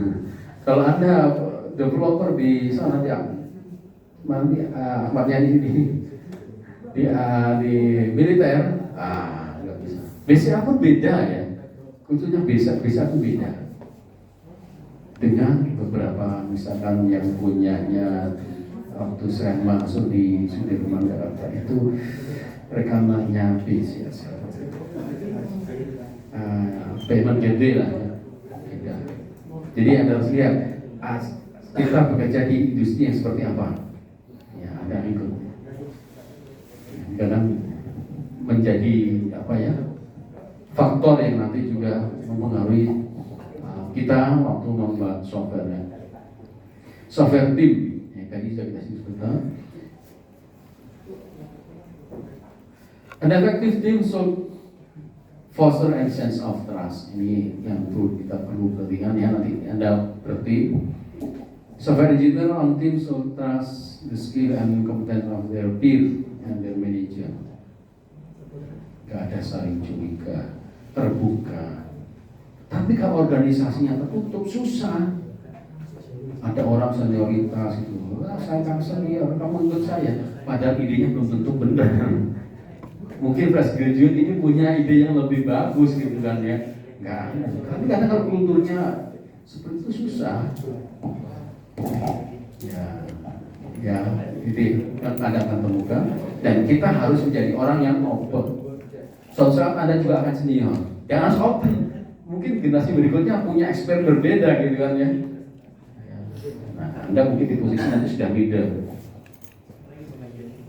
kalau Anda developer di sana Ahmad Yani di militer, nggak bisa. Basic pun beda ya, khususnya bisa pun beda dengan beberapa misalkan yang punyanya waktu saya masuk di Sudirman Jakarta itu rekamannya bis ya, payment gede lah ya. Beda. Jadi Anda harus lihat kita bekerja di industri yang seperti apa ya, Anda ikut kadang menjadi apa ya faktor yang nanti juga mempengaruhi kita waktu membuat software-nya. Software team ya, tadi sudah kita sebutkan. An effective team should foster and sense of trust. Ini yang kita perlu perhatikan ya, nanti Anda berarti software engineer on team should trust the skill and competence of their peer and their manager. Gak ada saling curiga, terbuka. Tapi kalau organisasinya tertutup susah. Ada orang senioritas itu, saya kan senior, kamu ikut saya. Padahal idenya belum tentu benar. Mungkin fresh graduate ini punya ide yang lebih bagus gitu kan ya. Enggak. Tapi karena kalau kulturnya seperti itu susah. Ya, jadi Anda akan temukan dan kita harus menjadi orang yang open. Suatu saat Anda juga akan senior. Yang harus open. Mungkin generasi berikutnya punya experience berbeda gitu kan ya. Nah, Anda mungkin di posisi nanti sudah leader.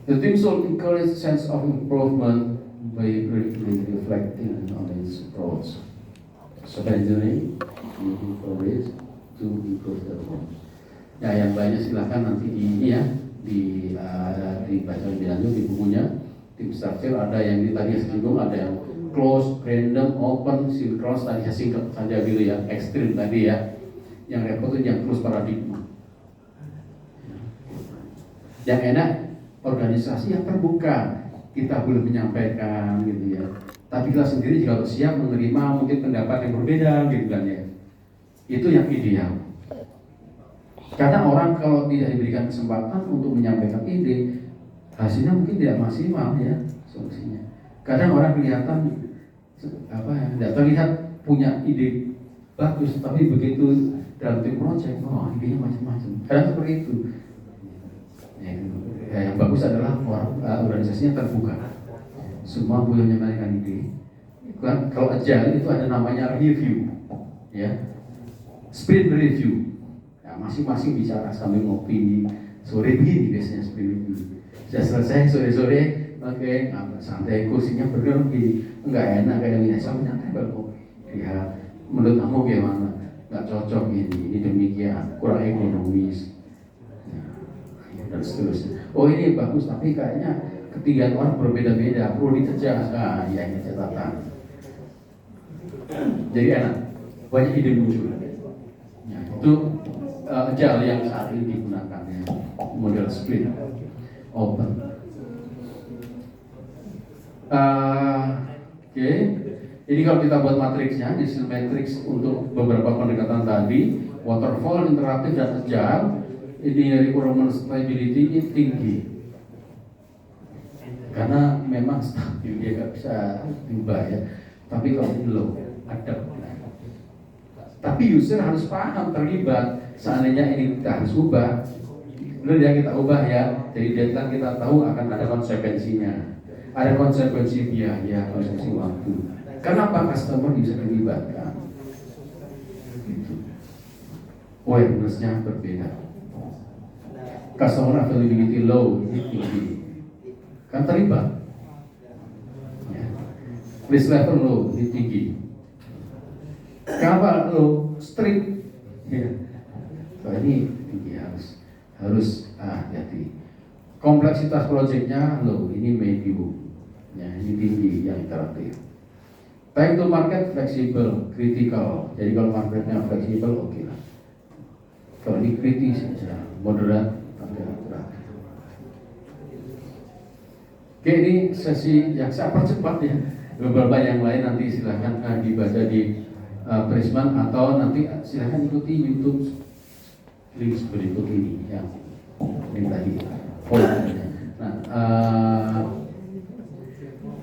The team should encourage sense of improvement by reflecting on its approach. Sebenarnya, encourage to improve the work. Ya, yang banyak silahkan nanti dibaca lebih lanjut di bukunya. Tim structure ada yang tadi singgung, ada yang close, random, open, synchronous tadi saya singkat saja gitu ya, ekstrim tadi ya. Yang repot itu yang terus paradigma. Yang enak organisasi yang terbuka, kita boleh menyampaikan gitu ya. Tapi kita sendiri juga siap menerima mungkin pendapat yang berbeda gitu kan ya. Itu yang ideal. Karena orang kalau tidak diberikan kesempatan untuk menyampaikan ide, hasilnya mungkin tidak maksimal ya solusinya. Kadang orang kelihatan tidak terlihat punya ide bagus, tapi begitu dalam tim project, idenya macam-macam. Kadang seperti itu. Yang bagus adalah organisasinya terbuka. Semua boleh menyampaikan ide. Kalau agile itu ada namanya review, ya, sprint review. Ya, masing-masing bicara sambil ngopi sore begini biasanya sprint review. Sudah selesai sore-sore, oke, santai kursinya bergerak, enggak enak kayak ini, sama nyantai baru. Ya, menurut kamu gimana? Enggak cocok ini demikian, kurang ekonomis. Dan seterusnya. Oh ini bagus, tapi kayaknya ketiga orang berbeda-beda, perlu ditegas. Ya ini catatan. Jadi enak, banyak ide muncul. Ya, itu agile yang saat ini digunakan ya, model split, open. Oke. Jadi kalau kita buat matriksnya, design matrix untuk beberapa pendekatan tadi, waterfall, interaktif dan agile. Ini requirement stability ini tinggi karena memang stabil, dia nggak bisa diubah ya. Tapi kalau low, ada Tapi user harus paham, terlibat. Seandainya ini kita harus ubah, benar yang kita ubah ya. Jadi deadline kita tahu akan ada konsekuensinya. Ada konsekuensi biaya, konsekuensi waktu. Kenapa customer bisa terlibatkan? Gitu. Awareness-nya berbeda. Customer availability low, ini tinggi. Kan terlibat. Ya. Risk level low, ini tinggi. Kenapa low? Strict. Ya. So, ini tinggi, harus hati-hati. Kompleksitas proyeknya low, ini medium. Ya, ini tinggi, yang interaktif. Time to market fleksibel, critical. Jadi kalau marketnya fleksibel, oke lah. Kalau ini kritis, ya, moderat, agak berat. Oke, ini sesi yang saya percepat ya. Beberapa yang lain nanti silahkan dibaca di Prisman atau nanti silahkan ikuti YouTube link berikut ini yang ini tadi. Nah,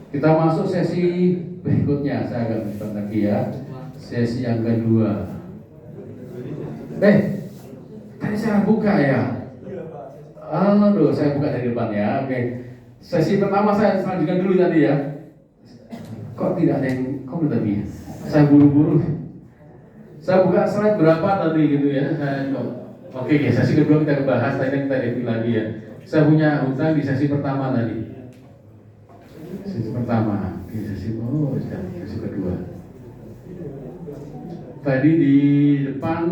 kita masuk sesi berikutnya. Saya agak cepat lagi ya. Sesi yang kedua. Tadi saya buka ya. Aduh, saya buka dari depan ya. Oke. Sesi pertama saya lanjutkan dulu tadi ya. Kok tidak ada yang komen tadi? Saya buru-buru. Saya buka slide berapa tadi gitu ya. Oke, sesi kedua kita bahas. Tadi kita review lagi ya. Saya punya hutang di sesi pertama tadi. Sesi pertama. Sesi kedua. Tadi di depan.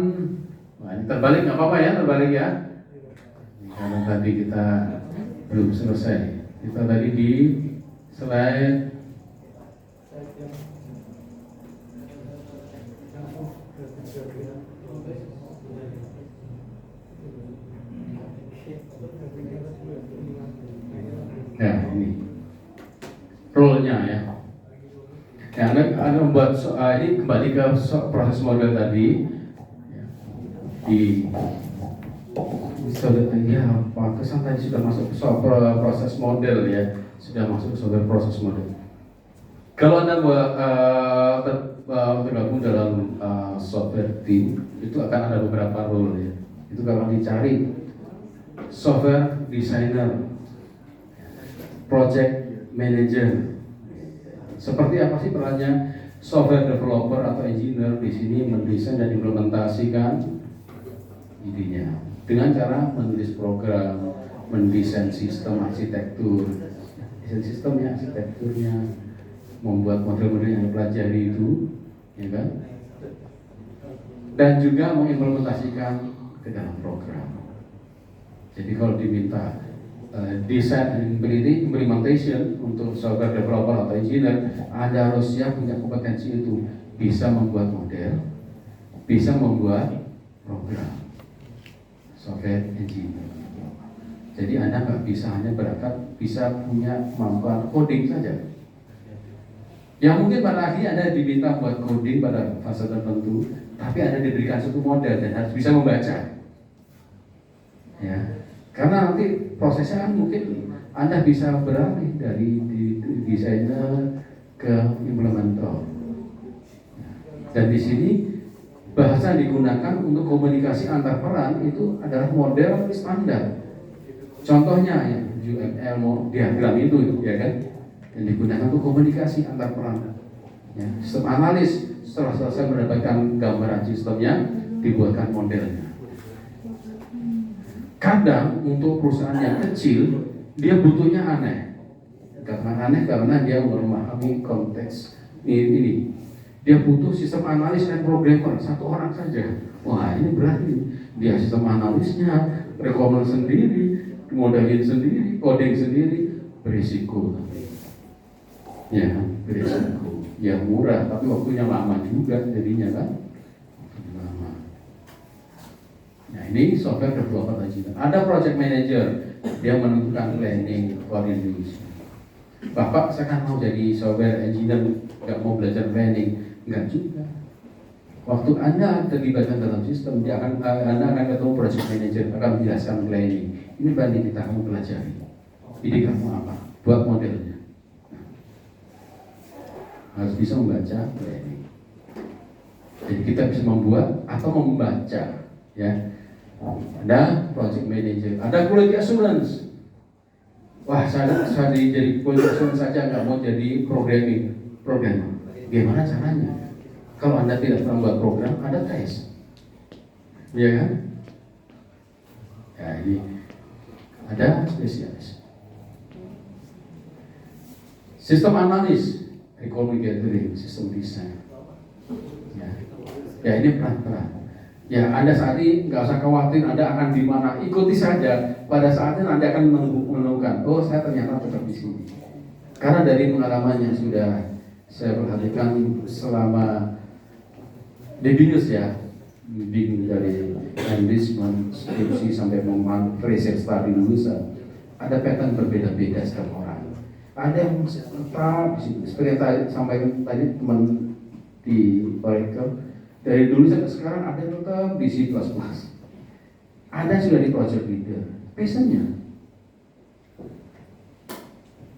Nah, ini terbalik nggak apa-apa ya, terbalik ya. Karena tadi kita belum selesai. Kita tadi di slide nah ini role-nya ya. Nah, Anda membuat ini kembali ke proses model tadi. Di ya, pantesan tadi sudah masuk ke proses model ya, sudah masuk ke proses model. Kalau Anda tergabung dalam software team, itu akan ada beberapa role ya. Itu kalau dicari software designer, project manager. Seperti apa sih perannya software developer atau engineer di sini? Mendesain dan implementasikan idenya dengan cara menulis program, mendesain sistem arsitektur, desain sistemnya, arsitekturnya, membuat model-model yang dipelajari itu, ya kan? Dan juga mengimplementasikan ke dalam program. Jadi kalau diminta desain and implementation untuk software developer atau engineer, Anda harus siap punya kompetensi itu, bisa membuat model, bisa membuat program. Software engineer. Jadi Anda nggak bisa hanya berangkat bisa punya kemampuan coding saja. Yang mungkin pada akhirnya Anda diminta buat coding pada fase tertentu, tapi Anda diberikan suatu model dan harus bisa membaca. Ya, karena nanti prosesnya kan mungkin Anda bisa beralih dari desainer ke implementer. Dan di sini bahasa yang digunakan untuk komunikasi antar peran itu adalah model standar. Contohnya ya UML diagram itu ya kan, yang digunakan untuk komunikasi antar peran. Ya, sistem analis setelah selesai mendapatkan gambaran sistemnya dibuatkan modelnya. Kadang untuk perusahaan yang kecil dia butuhnya aneh. Karena aneh karena dia memahami konteks ini. Dia butuh sistem analis dan programmer satu orang saja. Wah ini berarti dia sistem analisnya, rekomendasi sendiri, modelin sendiri, coding sendiri, berisiko. Ya, berisiko. Ya murah, tapi waktunya lama juga jadinya kan. Lama. Nah ini software developer aja. Ada project manager, dia menentukan planning, coordination. Bapak saya kan mau jadi software engineer, nggak mau belajar planning. Enggak juga. Waktu Anda terlibatkan dalam sistem, Anda akan ketemu project manager, akan menjelaskan planning. Ini planning kita kamu pelajari. Ini kamu apa? Buat modelnya. Harus bisa membaca planning. Jadi kita bisa membuat atau membaca, ya. Ada project manager, ada quality assurance. Wah, saya jadi quality assurance saja, nggak mau jadi programmer. Gimana caranya? Kalau Anda tidak pernah buat program, ada tes, ya kan? Ya, ini ada spesialis. Sistem analis, requirement gathering, sistem desain. Ya ini peran-peran. Ya Anda saat ini nggak usah khawatir Anda akan di mana, ikuti saja. Pada saatnya Anda akan menemukan, oh saya ternyata tetap di sini. Karena dari pengalaman yang sudah saya perhatikan selama di BINUS ya, bimbing dari enlistment, skripsi sampai research study lulusan, ada pattern berbeda-beda setiap orang. Ada yang tetap seperti yang tadi sampaikan tadi teman di Oracle, dari dulu sampai sekarang ada yang tetap di C++. Ada yang sudah di project leader, passionnya.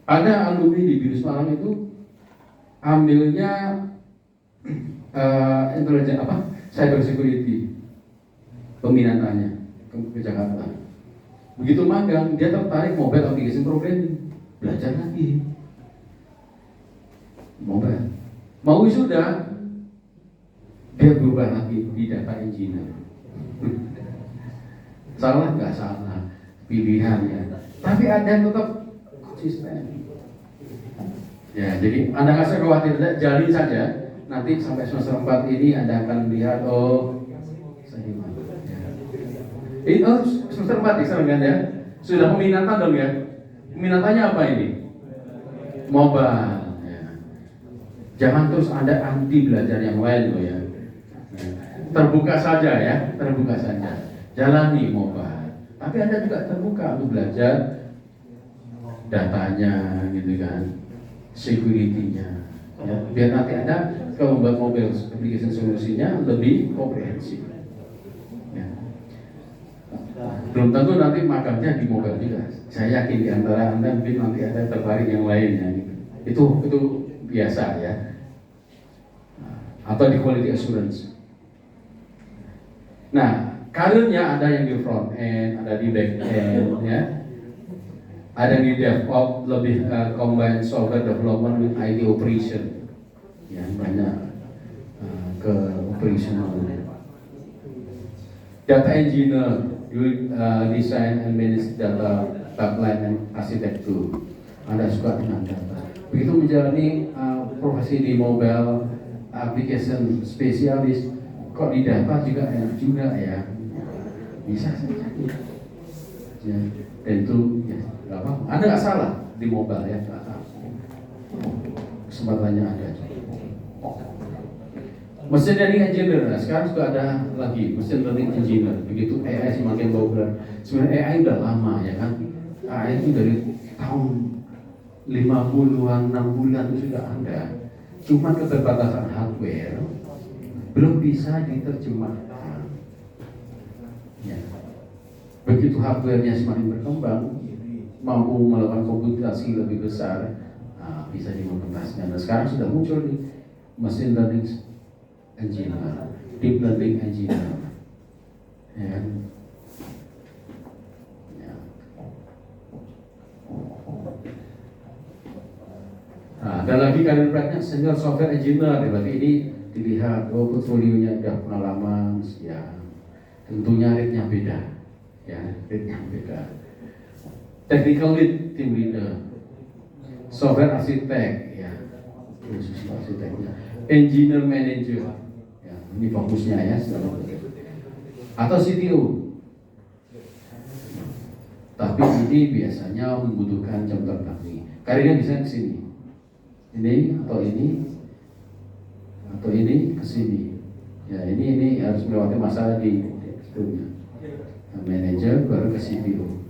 Ada alumni di BINUS Malang itu ambilnya intelijen cyber security, peminatannya ke Jakarta. Begitu magang, dia tertarik mobile application programming, belajar lagi mobile. Mau sudah, dia berubah lagi di data engineer. Salah nggak salah pilihan ya, tapi ada yang tetap konsisten. Ya, jadi Anda nggak usah khawatir, jalani saja. Nanti sampai semester 4 ini Anda akan lihat, oh saya gimana ya. Oh semester 4 sekarang kan ya, sudah peminatan dong ya. Peminatannya apa ini? Mobile ya. Jangan terus Anda anti belajar yang lain loh ya. Terbuka saja ya, terbuka saja. Jalani mobile. Tapi Anda juga terbuka untuk belajar datanya gitu kan, security-nya ya. Biar nanti Anda kalau membuat mobile application solusinya lebih komprehensif ya. Belum tentu nanti magangnya di mobile juga. Saya yakin di antara Anda mungkin nanti ada tertarik yang lainnya gitu. Itu biasa ya. Atau di quality assurance. Nah, karirnya ada yang di front end, ada di back end ya. Ada yang di DevOps, lebih combine software development with IT operation. Ya, banyak ke operational. Data engineer, design and manage data pipeline and architecture. Anda suka dengan data. Begitu menjalani profesi di mobile application spesialis, kok di data juga enak juga ya. Bisa saja. Ya, dan itu ya, nggak apa. Anda nggak salah di mobile ya. Kesempatannya ada. Machine learning engineer, nah, sekarang sudah ada lagi machine learning engineer. Begitu AI semakin populer. Sebenarnya AI udah lama ya kan. AI itu dari tahun 50-an, 60-an itu sudah ada. Cuma keterbatasan hardware belum bisa diterjemahkan. Ya. Begitu hardware-nya semakin berkembang, mampu melakukan komputasi lebih besar, bisa diimplementasikan. Dan sekarang sudah muncul nih machine learning engineer, deep learning engineer, ya. Ya. Nah, ada lagi karir tracknya senior software engineer. Berarti ini dilihat, oh portfolionya udah pengalaman, ya. Tentunya rate-nya beda, ya, rate-nya beda. Technical lead, team leader, software architect, ya, khusus arsiteknya, engineer manager. Ini fokusnya ya, atau CTO. Tapi ini biasanya membutuhkan jam terbang. Karirnya bisa ke sini, ini atau ini ke sini. Ya ini harus melewati masa di sebelumnya. Manager baru ke CTO.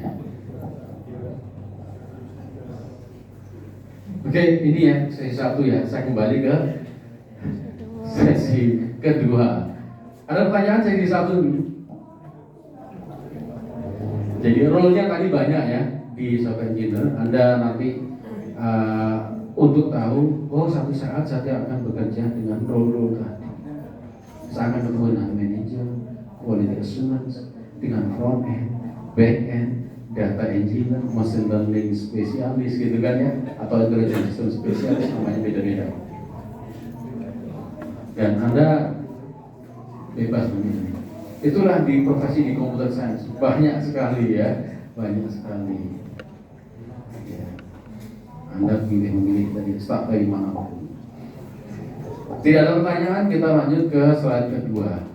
Ya. Oke, ini ya sesi 1 ya. Saya kembali ke sesi kedua. Ada pertanyaan sesi 1 dulu. Jadi role-nya tadi banyak ya di software engineer. Anda nanti untuk tahu, oh satu saat saya akan bekerja dengan role tadi. Saya akan ketemu dengan manager, quality assurance, dengan front end, back end, data engineer, machine learning spesialis gitu kan ya, atau intelligence system spesialis, namanya beda-beda. Dan Anda bebas memilih. Itulah di profesi di computer science banyak sekali ya, banyak sekali. Ya. Anda memilih dari start dari mana pun. Tidak ada pertanyaan, kita lanjut ke slide kedua.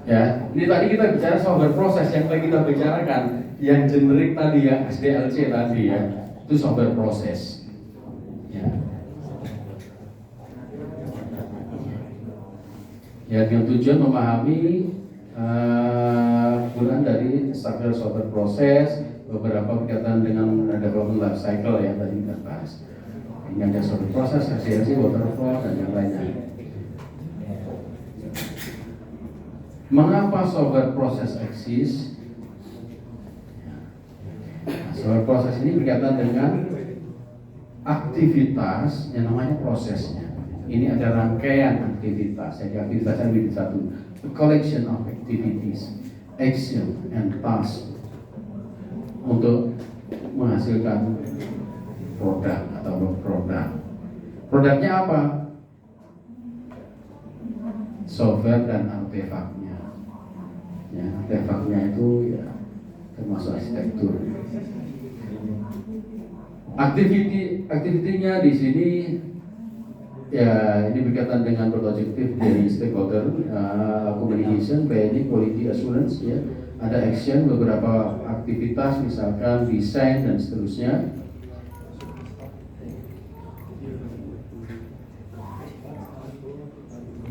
Ya, ini tadi kita bicara software proses yang tadi kita bicarakan, yang generik tadi ya, SDLC tadi ya, itu software proses. Ya, ya dengan tujuan memahami penggunaan dari struktur software proses, beberapa berkaitan dengan development life cycle yang tadi kita bahas. Ini ada software proses, SDLC, waterfall dan yang lainnya. Mengapa software proses eksis? Software proses ini berkaitan dengan aktivitas yang namanya prosesnya. Ini ada rangkaian aktivitas, jadi aktivitasnya lebih dari satu. A collection of activities, action and task untuk menghasilkan produk atau produk. Produknya apa? Software dan artefaknya. Ya, artefaknya itu ya termasuk arsitektur. Aktivitinya di sini ya ini berkaitan dengan berobjektif dari stakeholder, communication, planning, quality assurance ya. Ada action, beberapa aktivitas misalkan desain dan seterusnya.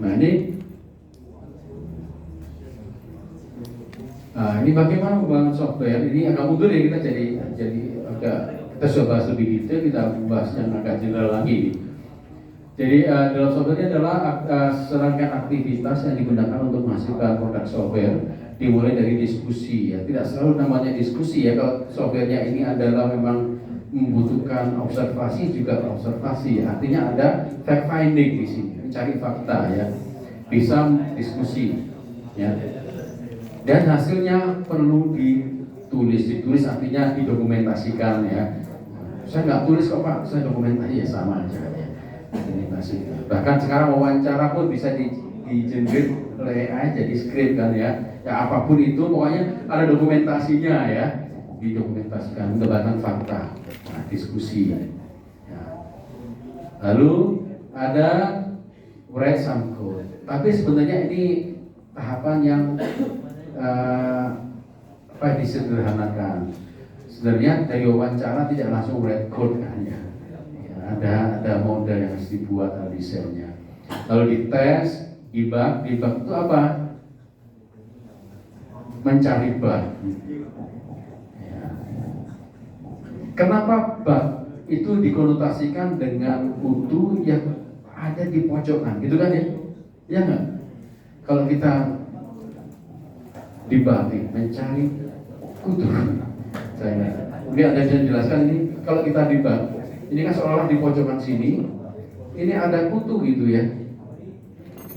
Nah ini bagaimana membangun software. Ini agak mundur ya, kita jadi agak kita coba bahas lebih detail, kita bahas yang agak general lagi. Jadi dalam software ini adalah serangkaian aktivitas yang digunakan untuk menghasilkan produk software, dimulai dari diskusi ya. Tidak selalu namanya diskusi ya, kalau softwarenya ini adalah memang membutuhkan observasi juga observasi. Artinya ada fact finding di sini, mencari fakta ya, bisa diskusi ya. Dan hasilnya perlu ditulis artinya didokumentasikan ya. Saya nggak tulis kok Pak, saya dokumentasi ya sama aja ya. Dokumentasi. Bahkan sekarang wawancara pun bisa di-generate oleh AI jadi script kan ya. Ya apapun itu pokoknya ada dokumentasinya ya. Didokumentasikan, mendapatkan fakta, nah, diskusi. Ya. Lalu ada write some code. Tapi sebenarnya ini tahapan yang disederhanakan. Sebenarnya dari wawancara tidak langsung write code kan ya. Ada model yang harus dibuat desainnya. Lalu dites, debug itu apa? Mencari bug. Ya. Kenapa bug itu dikonotasikan dengan kutu yang ada di pojokan, gitu kan ya? Ya nggak? Kalau kita dibalik mencari kutu, mungkin ada yang jelaskan ini. Kalau kita dibalik, ini kan seolah-olah di pojokan sini, ini ada kutu gitu ya.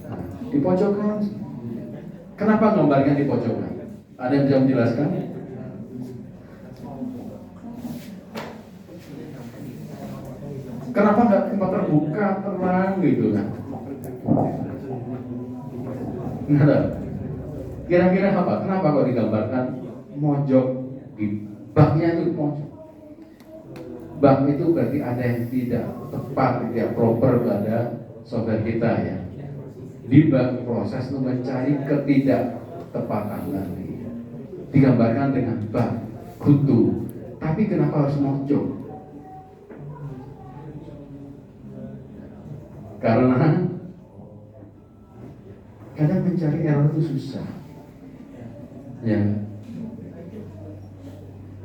Nah, di pojokan, kenapa gambarnya di pojokan? Ada yang bisa menjelaskan? Kenapa nggak tempat terbuka, terang gitu kan? Nggak ada. Kira-kira apa? Kenapa kok digambarkan mojok di baknya itu mojok? Bug itu berarti ada yang tidak tepat, tidak proper pada software kita ya. Debug proses itu mencari ketidaktepatan tadi. Digambarkan dengan bug, kutu. Tapi kenapa harus mojok? Karena Kadang mencari error itu susah. Ya.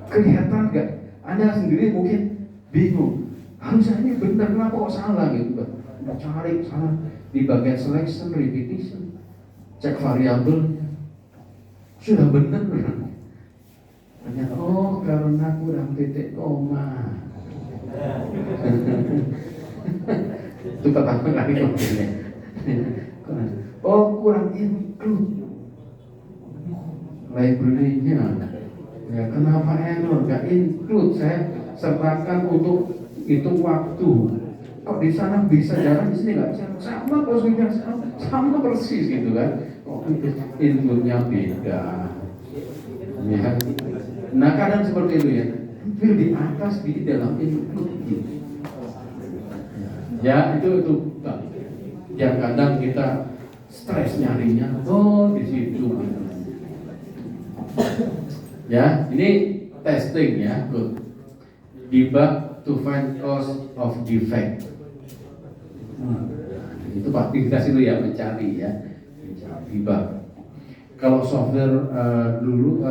Kelihatan nggak? Anda sendiri mungkin bingung. Harusnya ini benar, kenapa kok salah gitu kan? Kita cari salah di bagian selection, repetition, cek variabelnya. Sudah benar. Ternyata karena kurang titik koma. Itu kata lagi maksudnya. Kurang include library-nya. Ya, kenapa error? Gak include, saya sertakan untuk hitung waktu. Kok di sana bisa jalan, di sini nggak bisa? Sama posisinya, sama persis gitu kan? Kok include-nya beda? Ya. Nah kadang seperti itu ya, hampir di atas di dalam include gitu. Ya itu yang kadang kita stres nyarinya, di situ. Ya, ini testing ya, debug to find cause of defect. Itu aktivitas itu ya, mencari ya, debug. Kalau software dulu,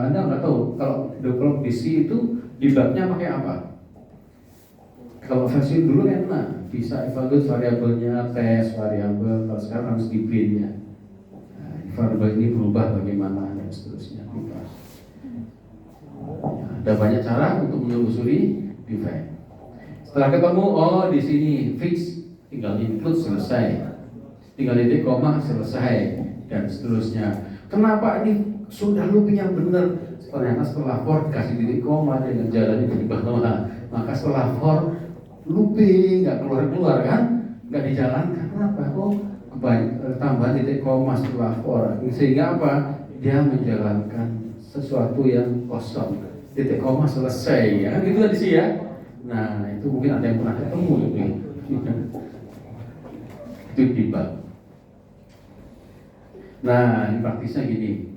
Anda nggak tahu, kalau develop PC itu debugnya pakai apa? Kalau versi dulu enak, bisa evaluate variabelnya, tes variabel, kalau sekarang harus di printnya. Variabel ini berubah bagaimana dan seterusnya. Ada banyak cara untuk menelusuri defect. Setelah ketemu, di sini fix, tinggal include selesai, tinggal titik koma selesai dan seterusnya. Kenapa ini sudah looping yang benar? Ternyata setelah for kasih titik koma dengan jalan di bawah, maka setelah for looping nggak keluar kan, nggak dijalankan. Kenapa? Tambah titik koma setelah for, sehingga apa? Dia menjalankan sesuatu yang kosong. Titik koma selesai, ya kan gitu tadi sih ya. Nah itu mungkin ada yang pernah ketemu gitu. Itu debug. Nah ini praktisnya gini.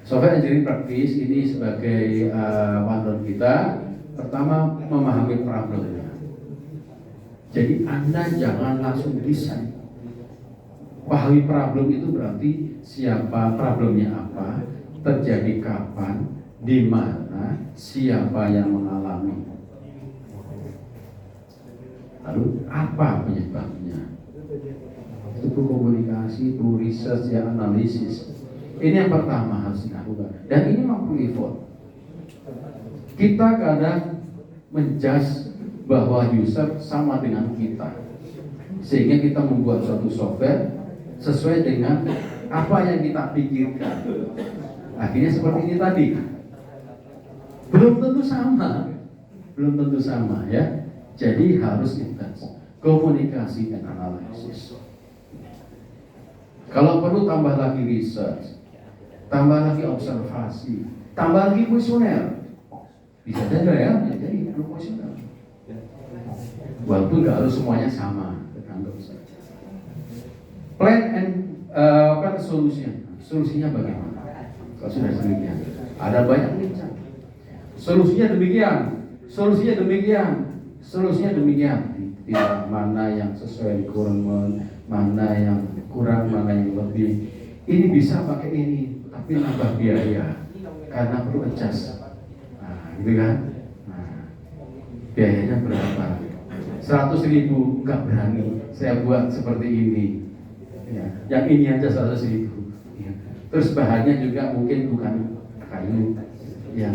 Software engineering praktis ini sebagai panduan kita. Pertama memahami problemnya. Jadi Anda jangan langsung desain. Pahami problem itu berarti siapa, problemnya apa, terjadi kapan, di mana, siapa yang mengalami, lalu apa penyebabnya. Itu komunikasi, perlu research, ya analisis. Ini yang pertama harus dilakukan. Dan ini mampu effort. Kita kadang menjudge bahwa user sama dengan kita, sehingga kita membuat suatu software sesuai dengan apa yang kita pikirkan. Akhirnya seperti ini tadi. Belum tentu sama ya. Jadi harus intens komunikasi dan analisis. Kalau perlu tambah lagi research, tambah lagi observasi, tambah lagi kuesioner. Bisa saja ya, jadi perlu kuesioner. Walaupun nggak harus semuanya sama, tergantung saja. Plan and solusinya bagaimana? Kalau sudah demikian, ada banyak lincah. Solusinya demikian. Tidak, mana yang sesuai requirement, mana yang kurang, mana yang lebih. Ini bisa pakai ini, tapi nambah biaya karena perlu adjust. Nah, gitu kan? Nah, biayanya berapa? 100.000 nggak berani saya buat seperti ini. Ya, yang ini aja 100.000. Ya. Terus bahannya juga mungkin bukan kayu yang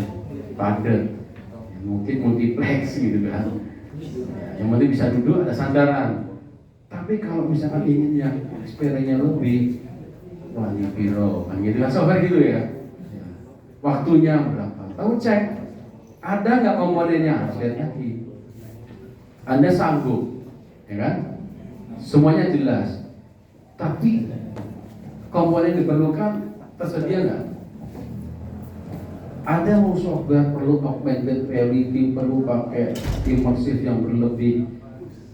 padat, ya, mungkin multiplex gitu kan. Ya, yang penting bisa duduk, ada sandaran. Tapi kalau misalkan ingin yang spare-nya lebih, wali biro, kan gitu kan, software gitu ya. Ya. Waktunya berapa? Tahu cek, ada nggak komponennya? Lihat lagi. Anda sanggup, ya kan? Semuanya jelas. Tapi komponen diperlukan tersedia nggak? Ada software perlu augmented reality, perlu pakai immersive yang berlebih,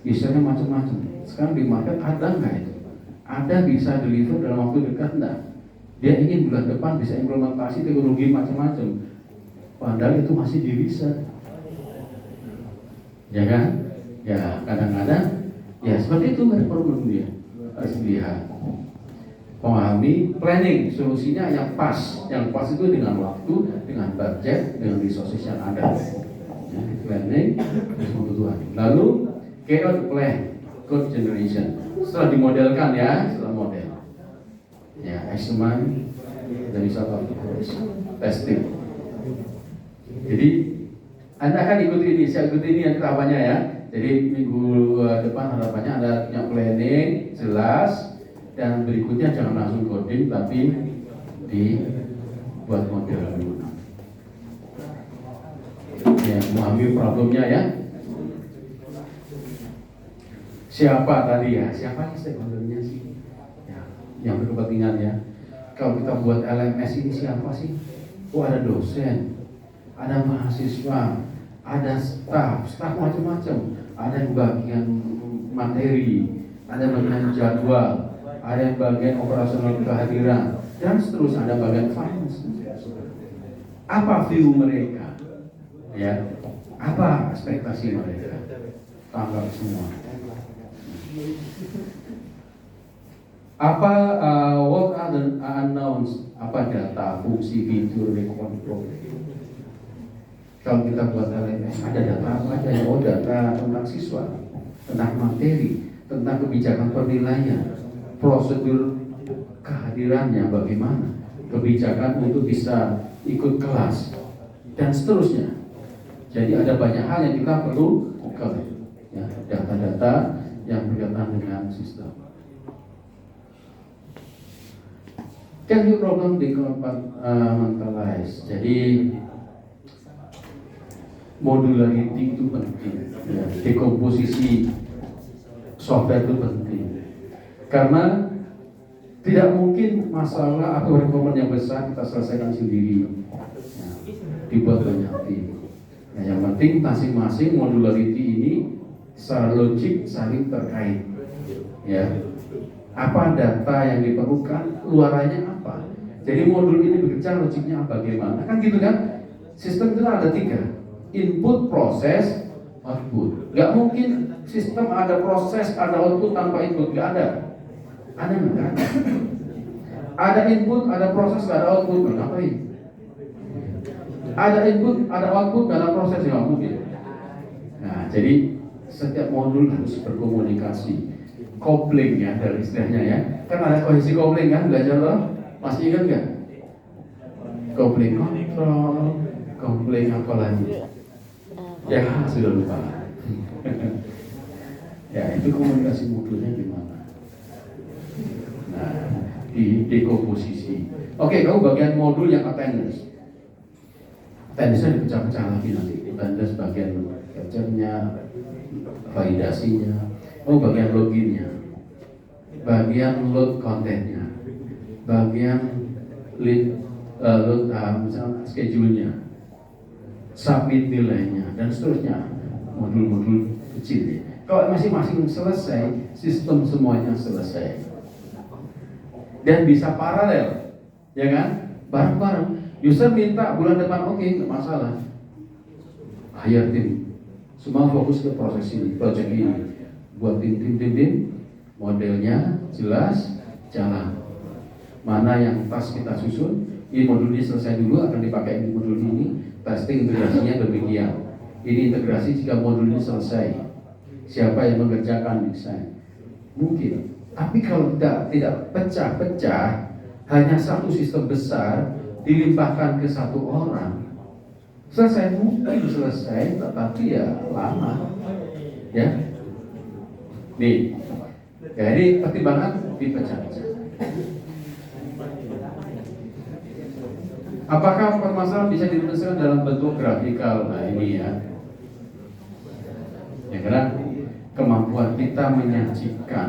misalnya macam-macam. Sekarang di market ada nggak itu? Ada bisa deliver dalam waktu dekat nggak? Dia ingin bulan depan bisa implementasi teknologi macam-macam. Padahal itu masih di riset, ya kan? Ya kadang-kadang ya seperti itu kan problem dia harus dilihat. Memahami planning, solusinya yang pas itu dengan waktu, dengan budget, dengan resources yang ada. Ya, planning, terus kebutuhan. Lalu carry out plan, code generation. Setelah dimodelkan ya, setelah model. Ya, assessment, dari satu testing. Jadi Anda akan ikuti ini, saya ikuti ini yang tahapannya ya. Jadi minggu depan harapannya Anda punya planning jelas. Dan berikutnya jangan langsung coding, tapi dibuat model dulu. Ya, memahami problemnya ya. Siapa tadi ya? Siapa sih stakeholdernya sih? Ya, yang berkepentingan ya. Kalau kita buat LMS ini siapa sih? Oh, ada dosen, ada mahasiswa, ada staff macam-macam. Ada yang bagian materi, ada yang bagian jadwal, ada yang bagian operasional kehadiran, dan seterusnya, ada bagian finance. Apa view mereka? Ya, apa ekspektasi mereka? Tanggap semua. Apa what are the unknowns? Apa data, fungsi, fitur, kontrol? Kalau kita buat LMS, ada data apa aja? Oh, data tentang siswa, tentang materi, tentang kebijakan penilaian, prosedur kehadirannya bagaimana, kebijakan untuk bisa ikut kelas, dan seterusnya. Jadi ada banyak hal yang kita perlu cover, ya, data-data yang berkaitan dengan sistem. Can you problem decompartmentalize? Jadi modularity itu penting, ya, dekomposisi software itu penting. Karena tidak mungkin masalah atau requirement yang besar kita selesaikan sendiri, ya, dibuat banyak tim. Nah, yang penting masing-masing modularity ini secara logik saling terkait. Ya, apa data yang diperlukan, luarannya apa. Jadi modul ini bekerja logiknya bagaimana? Kan gitu kan? Sistem itu ada 3, input, proses, output. Gak mungkin sistem ada proses, ada output tanpa input, gak ada. Ada enggak? Ada input, ada proses, gak ada output, ngapain? Ada input, ada output, gak ada proses, ya mungkin. Nah, jadi setiap modul harus berkomunikasi, kopling ya dari istilahnya ya. Kan ada kohesi kopling kan, belajar loh. Masih ingat nggak? Kopling kontrol, kopling apa lagi? Ya sudah lupa. Ya itu komunikasi modulnya gimana? Nah, di dekomposisi. Oke, kamu bagian modul yang attendance. Attendance-nya dipecah-pecah lagi nanti. Attendance bagian capture-nya, validasinya, bagian loginnya, bagian load kontennya, bagian load misalnya schedule-nya, submit nilainya, dan seterusnya. Modul-modul kecil. Kalau masing-masing selesai, sistem semuanya selesai. Dan bisa paralel, ya kan? Bareng-bareng. User minta bulan depan, oke, nggak masalah. Hire tim, semua fokus ke proses ini, project ini. Buat tim, modelnya jelas, jalan. Mana yang pas kita susun, ini modul ini selesai dulu, akan dipakai di modul ini. Testing integrasinya demikian. Ini integrasi jika modul ini selesai. Siapa yang mengerjakan desain? Mungkin. Tapi kalau tidak pecah-pecah, hanya satu sistem besar dilimpahkan ke satu orang, selesai mungkin selesai, tetapi ya lama, ya. Nih, ya ini pertimbangan dipecah-pecah. Apakah permasalahan bisa dirumuskan dalam bentuk grafikal? Nah ini ya. Ya karena kemampuan kita menyajikan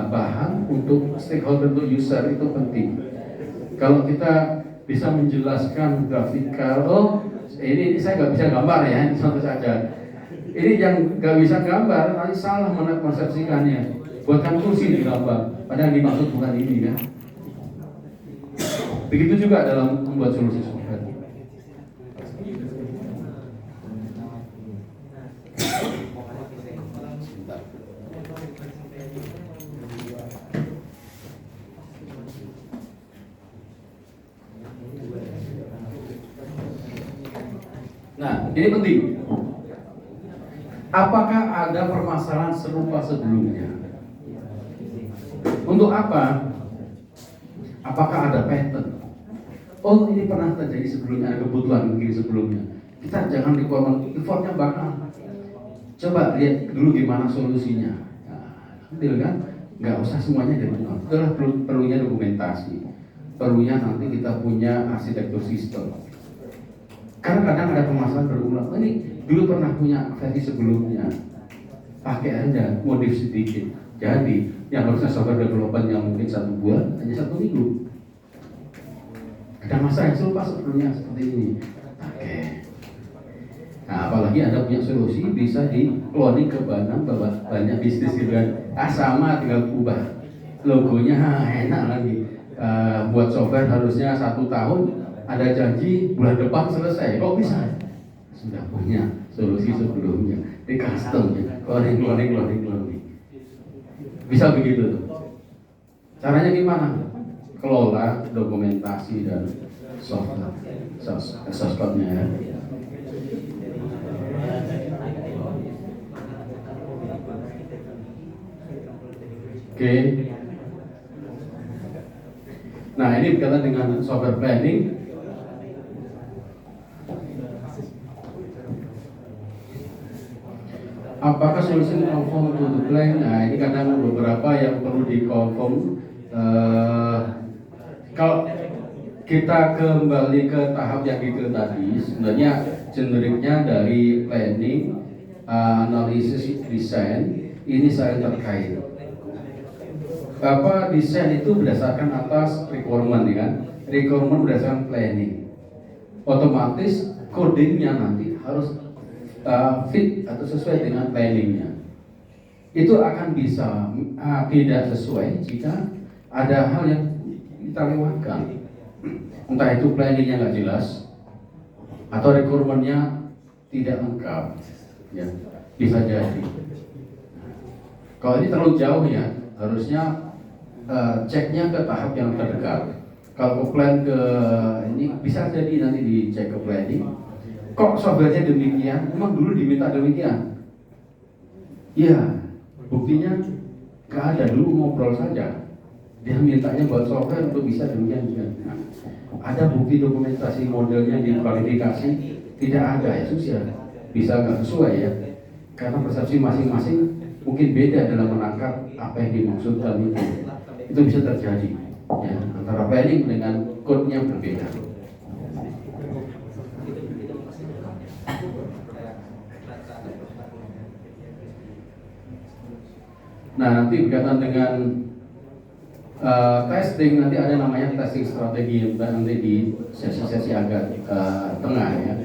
bahan untuk stakeholder, untuk user itu penting. Kalau kita bisa menjelaskan grafikal, ini saya nggak bisa gambar ya, ini contoh saja. Ini yang nggak bisa gambar, nanti salah mengkonsepsikannya. Buatkan kursi di gambar, padahal yang dimaksud bukan ini kan. Begitu juga dalam membuat solusi software. Nah, ini penting. Apakah ada permasalahan serupa sebelumnya? Untuk apa? Apakah ada pattern? Oh, ini pernah terjadi sebelumnya, ada kebutuhan mungkin sebelumnya. Kita jangan effortnya bakal. Coba lihat dulu gimana solusinya. Nah, kan? Nggak usah semuanya dari nol. Itulah perlunya dokumentasi. Perlunya nanti kita punya arsitektur sistem. Karena kadang ada permasalahan berulang. Ini dulu pernah punya versi sebelumnya. Pakai aja, modif sedikit. Jadi yang harusnya software development yang mungkin 1 bulan hanya 1 minggu. Ada masalah yang serupa sebelumnya seperti ini. Oke. Nah, apalagi Anda punya solusi bisa di cloning ke banyak bisnis gitu kan. Sama tinggal ubah logonya, enak lagi. Buat software harusnya 1 tahun, ada janji bulan depan selesai. Kok bisa? Sudah punya solusi sebelumnya, di custom ya, cloning. Bisa begitu tuh. Caranya gimana? Kelola dokumentasi dan source code-nya ya. Oke. Nah, ini berkaitan dengan software planning. Apakah solusi conform to the plan? Nah, ini kadang beberapa yang perlu di-conform. Kalau kita kembali ke tahap yang itu tadi, sebenarnya generiknya dari planning, analisis, desain, ini saling terkait. Desain itu berdasarkan atas requirement, ya kan? Requirement berdasarkan planning. Otomatis codingnya nanti harus fit atau sesuai dengan planningnya. Itu akan bisa tidak sesuai jika ada hal yang kita lewatkan. Entah itu planningnya nggak jelas atau requirement-nya tidak lengkap, ya bisa jadi. Kalau ini terlalu jauh ya, harusnya ceknya ke tahap yang terdekat. Kalau ke plan ke ini bisa jadi nanti dicek ke planning. Kok softwarenya demikian? Memang dulu diminta demikian? Iya, buktinya nggak ada, dulu ngobrol saja. Dia mintanya buat software untuk bisa demikian. Nah, ada bukti dokumentasi modelnya di kualifikasi? Tidak ada, ya susah. Bisa nggak sesuai ya? Karena persepsi masing-masing mungkin beda dalam menangkap apa yang dimaksudkan itu. Itu bisa terjadi ya, antara planning dengan code-nya berbeda. Nah, nanti berkaitan dengan testing, nanti ada namanya testing strategi nanti di sesi-sesi agak tengah ya,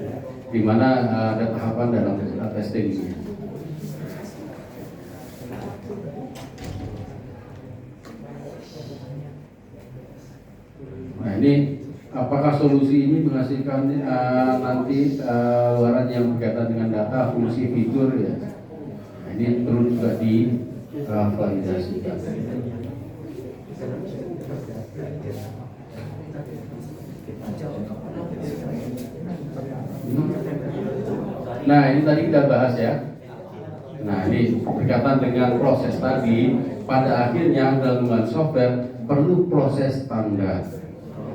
di mana ada tahapan dalam testing ini. Nah, ini apakah solusi ini menghasilkan nanti luaran yang berkaitan dengan data, fungsi, fitur ya? Nah, ini perlu juga divalidasikan. Nah, ini tadi kita bahas ya. Nah, ini berkaitan dengan proses tadi. Pada akhirnya dalam software perlu proses standar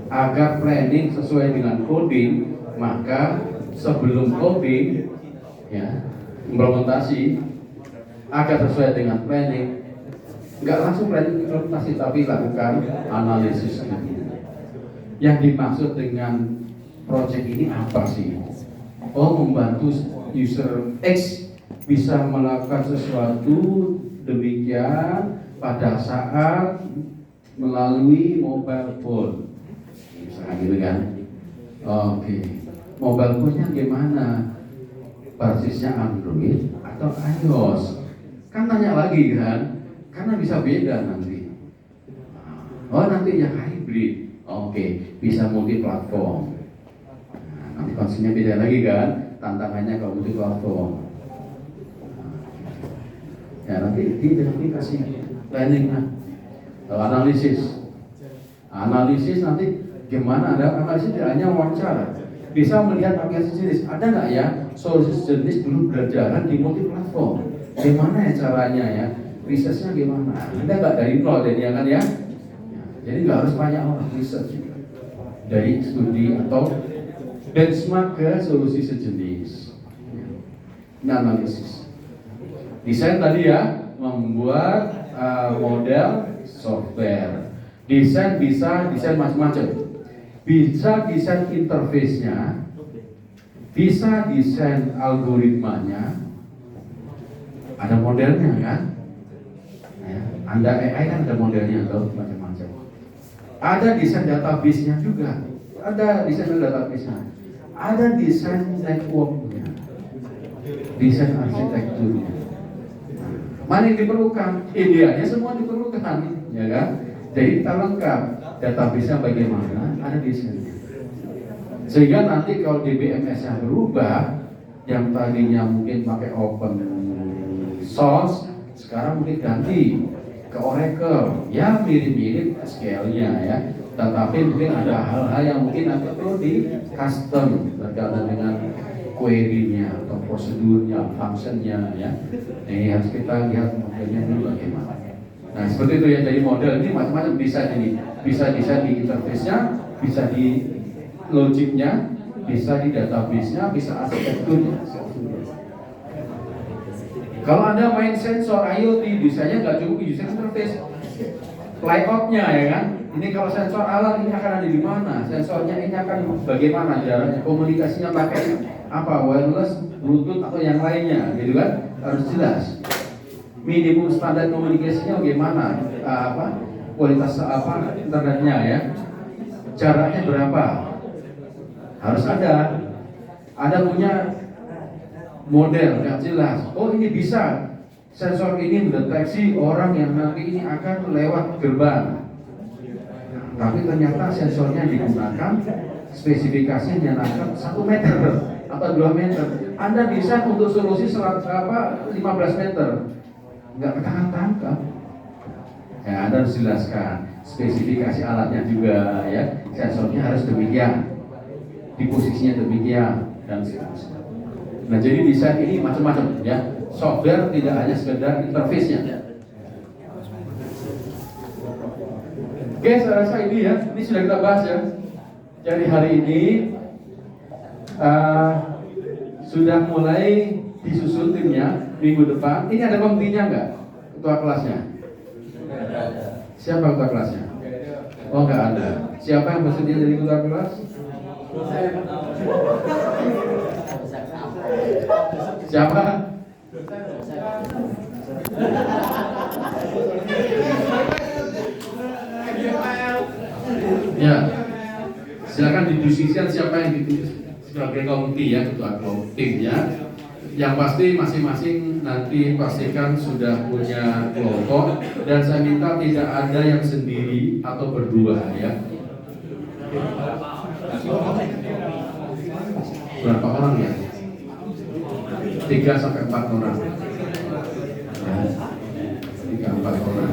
agar planning sesuai dengan coding. Maka sebelum coding ya, implementasi agar sesuai dengan planning, nggak langsung planning implementasi tapi lakukan analisis. Yang dimaksud dengan project ini apa sih? Oh, membantu user X bisa melakukan sesuatu demikian pada saat melalui mobile phone, misalnya gitu kan. Oke. Mobile phone-nya gimana? Basisnya Android atau iOS? Kan tanya lagi kan? Karena bisa beda nanti. Oh, nanti yang hybrid. Oke, bisa multi platform. Nah, nanti konsepnya beda lagi kan? Tantangannya kalau multi platform. Ya, nanti kasih planning, analisis nanti gimana? Ada analisis tidak hanya wawancara, bisa melihat aplikasi sejenis. Ada nggak ya solusi sejenis dulu berjalan di multi platform? Gimana ya caranya ya? Risetnya gimana? Anda nggak dari nol jadi ya kan ya? Jadi nggak harus banyak orang riset juga. Dari studi atau benchmark ke solusi sejenis. Ini analisis. Desain tadi ya, membuat model software. Desain bisa desain macam-macam. Bisa desain interface-nya, bisa desain algoritmanya, ada modelnya kan? Ya, Anda AI kan ada modelnya loh, macam-macam. Ada desain database-nya juga, ada desain database-nya, ada desain network-nya, desain arsitekturnya. Mana yang diperlukan? Idealnya semua diperlukan, ya kan? Jadi kita lengkap, database-nya bagaimana, ada desainnya. Sehingga nanti kalau DBMS-nya berubah, yang tadinya mungkin pakai open source, sekarang mungkin ganti ke Oracle, ya mirip-mirip SQL-nya ya. Tetapi mungkin ada hal-hal yang mungkin nanti perlu di custom berkaitan dengan query-nya atau prosedurnya, function-nya ya. Ini harus kita lihat modelnya dulu bagaimana. Nah seperti itu ya, jadi model ini macam-macam desain ini. Bisa desain di interface-nya, bisa di logiknya, bisa di database-nya, bisa arsitekturnya. Kalau Anda main sensor IoT, desainnya nggak cukup user interface, layout-nya ya kan. Ini kalau sensor alat ini akan ada di mana? Sensornya ini akan bagaimana jaraknya, komunikasinya pakai apa, wireless, bluetooth atau yang lainnya, gitu kan? Harus jelas. Minimum standar komunikasinya bagaimana, kualitas internetnya ya, jaraknya berapa, harus ada punya model yang jelas. Oh ini bisa, sensor ini mendeteksi orang yang nanti ini akan lewat gerbang, tapi ternyata sensornya digunakan spesifikasinya nangkap 1 meter atau 2 meter. Anda bisa untuk solusi 15 meter, nggak ketangkap. Ya, Anda harus jelaskan spesifikasi alatnya juga ya. Sensornya harus demikian, di posisinya demikian dan seterusnya. Nah, jadi desain ini macam-macam ya. Software tidak hanya sekedar interface-nya. Oke, saya rasa ini ya, ini sudah kita bahas ya. Jadi hari ini sudah mulai disusun timnya. Minggu depan, ini ada pembimbingnya nggak? Ketua kelasnya? Siapa ketua kelasnya? Oh nggak ada. Siapa yang bersedia jadi ketua kelas? Siapa? Ya, silakan didiskusikan siapa yang ditulis sebagai komite ya, ketua komite ya. Yang pasti masing-masing nanti pastikan sudah punya kelompok, dan saya minta tidak ada yang sendiri atau berdua ya. Berapa orang ya? 3-4 orang. 3-4 orang.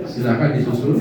Silakan disusun.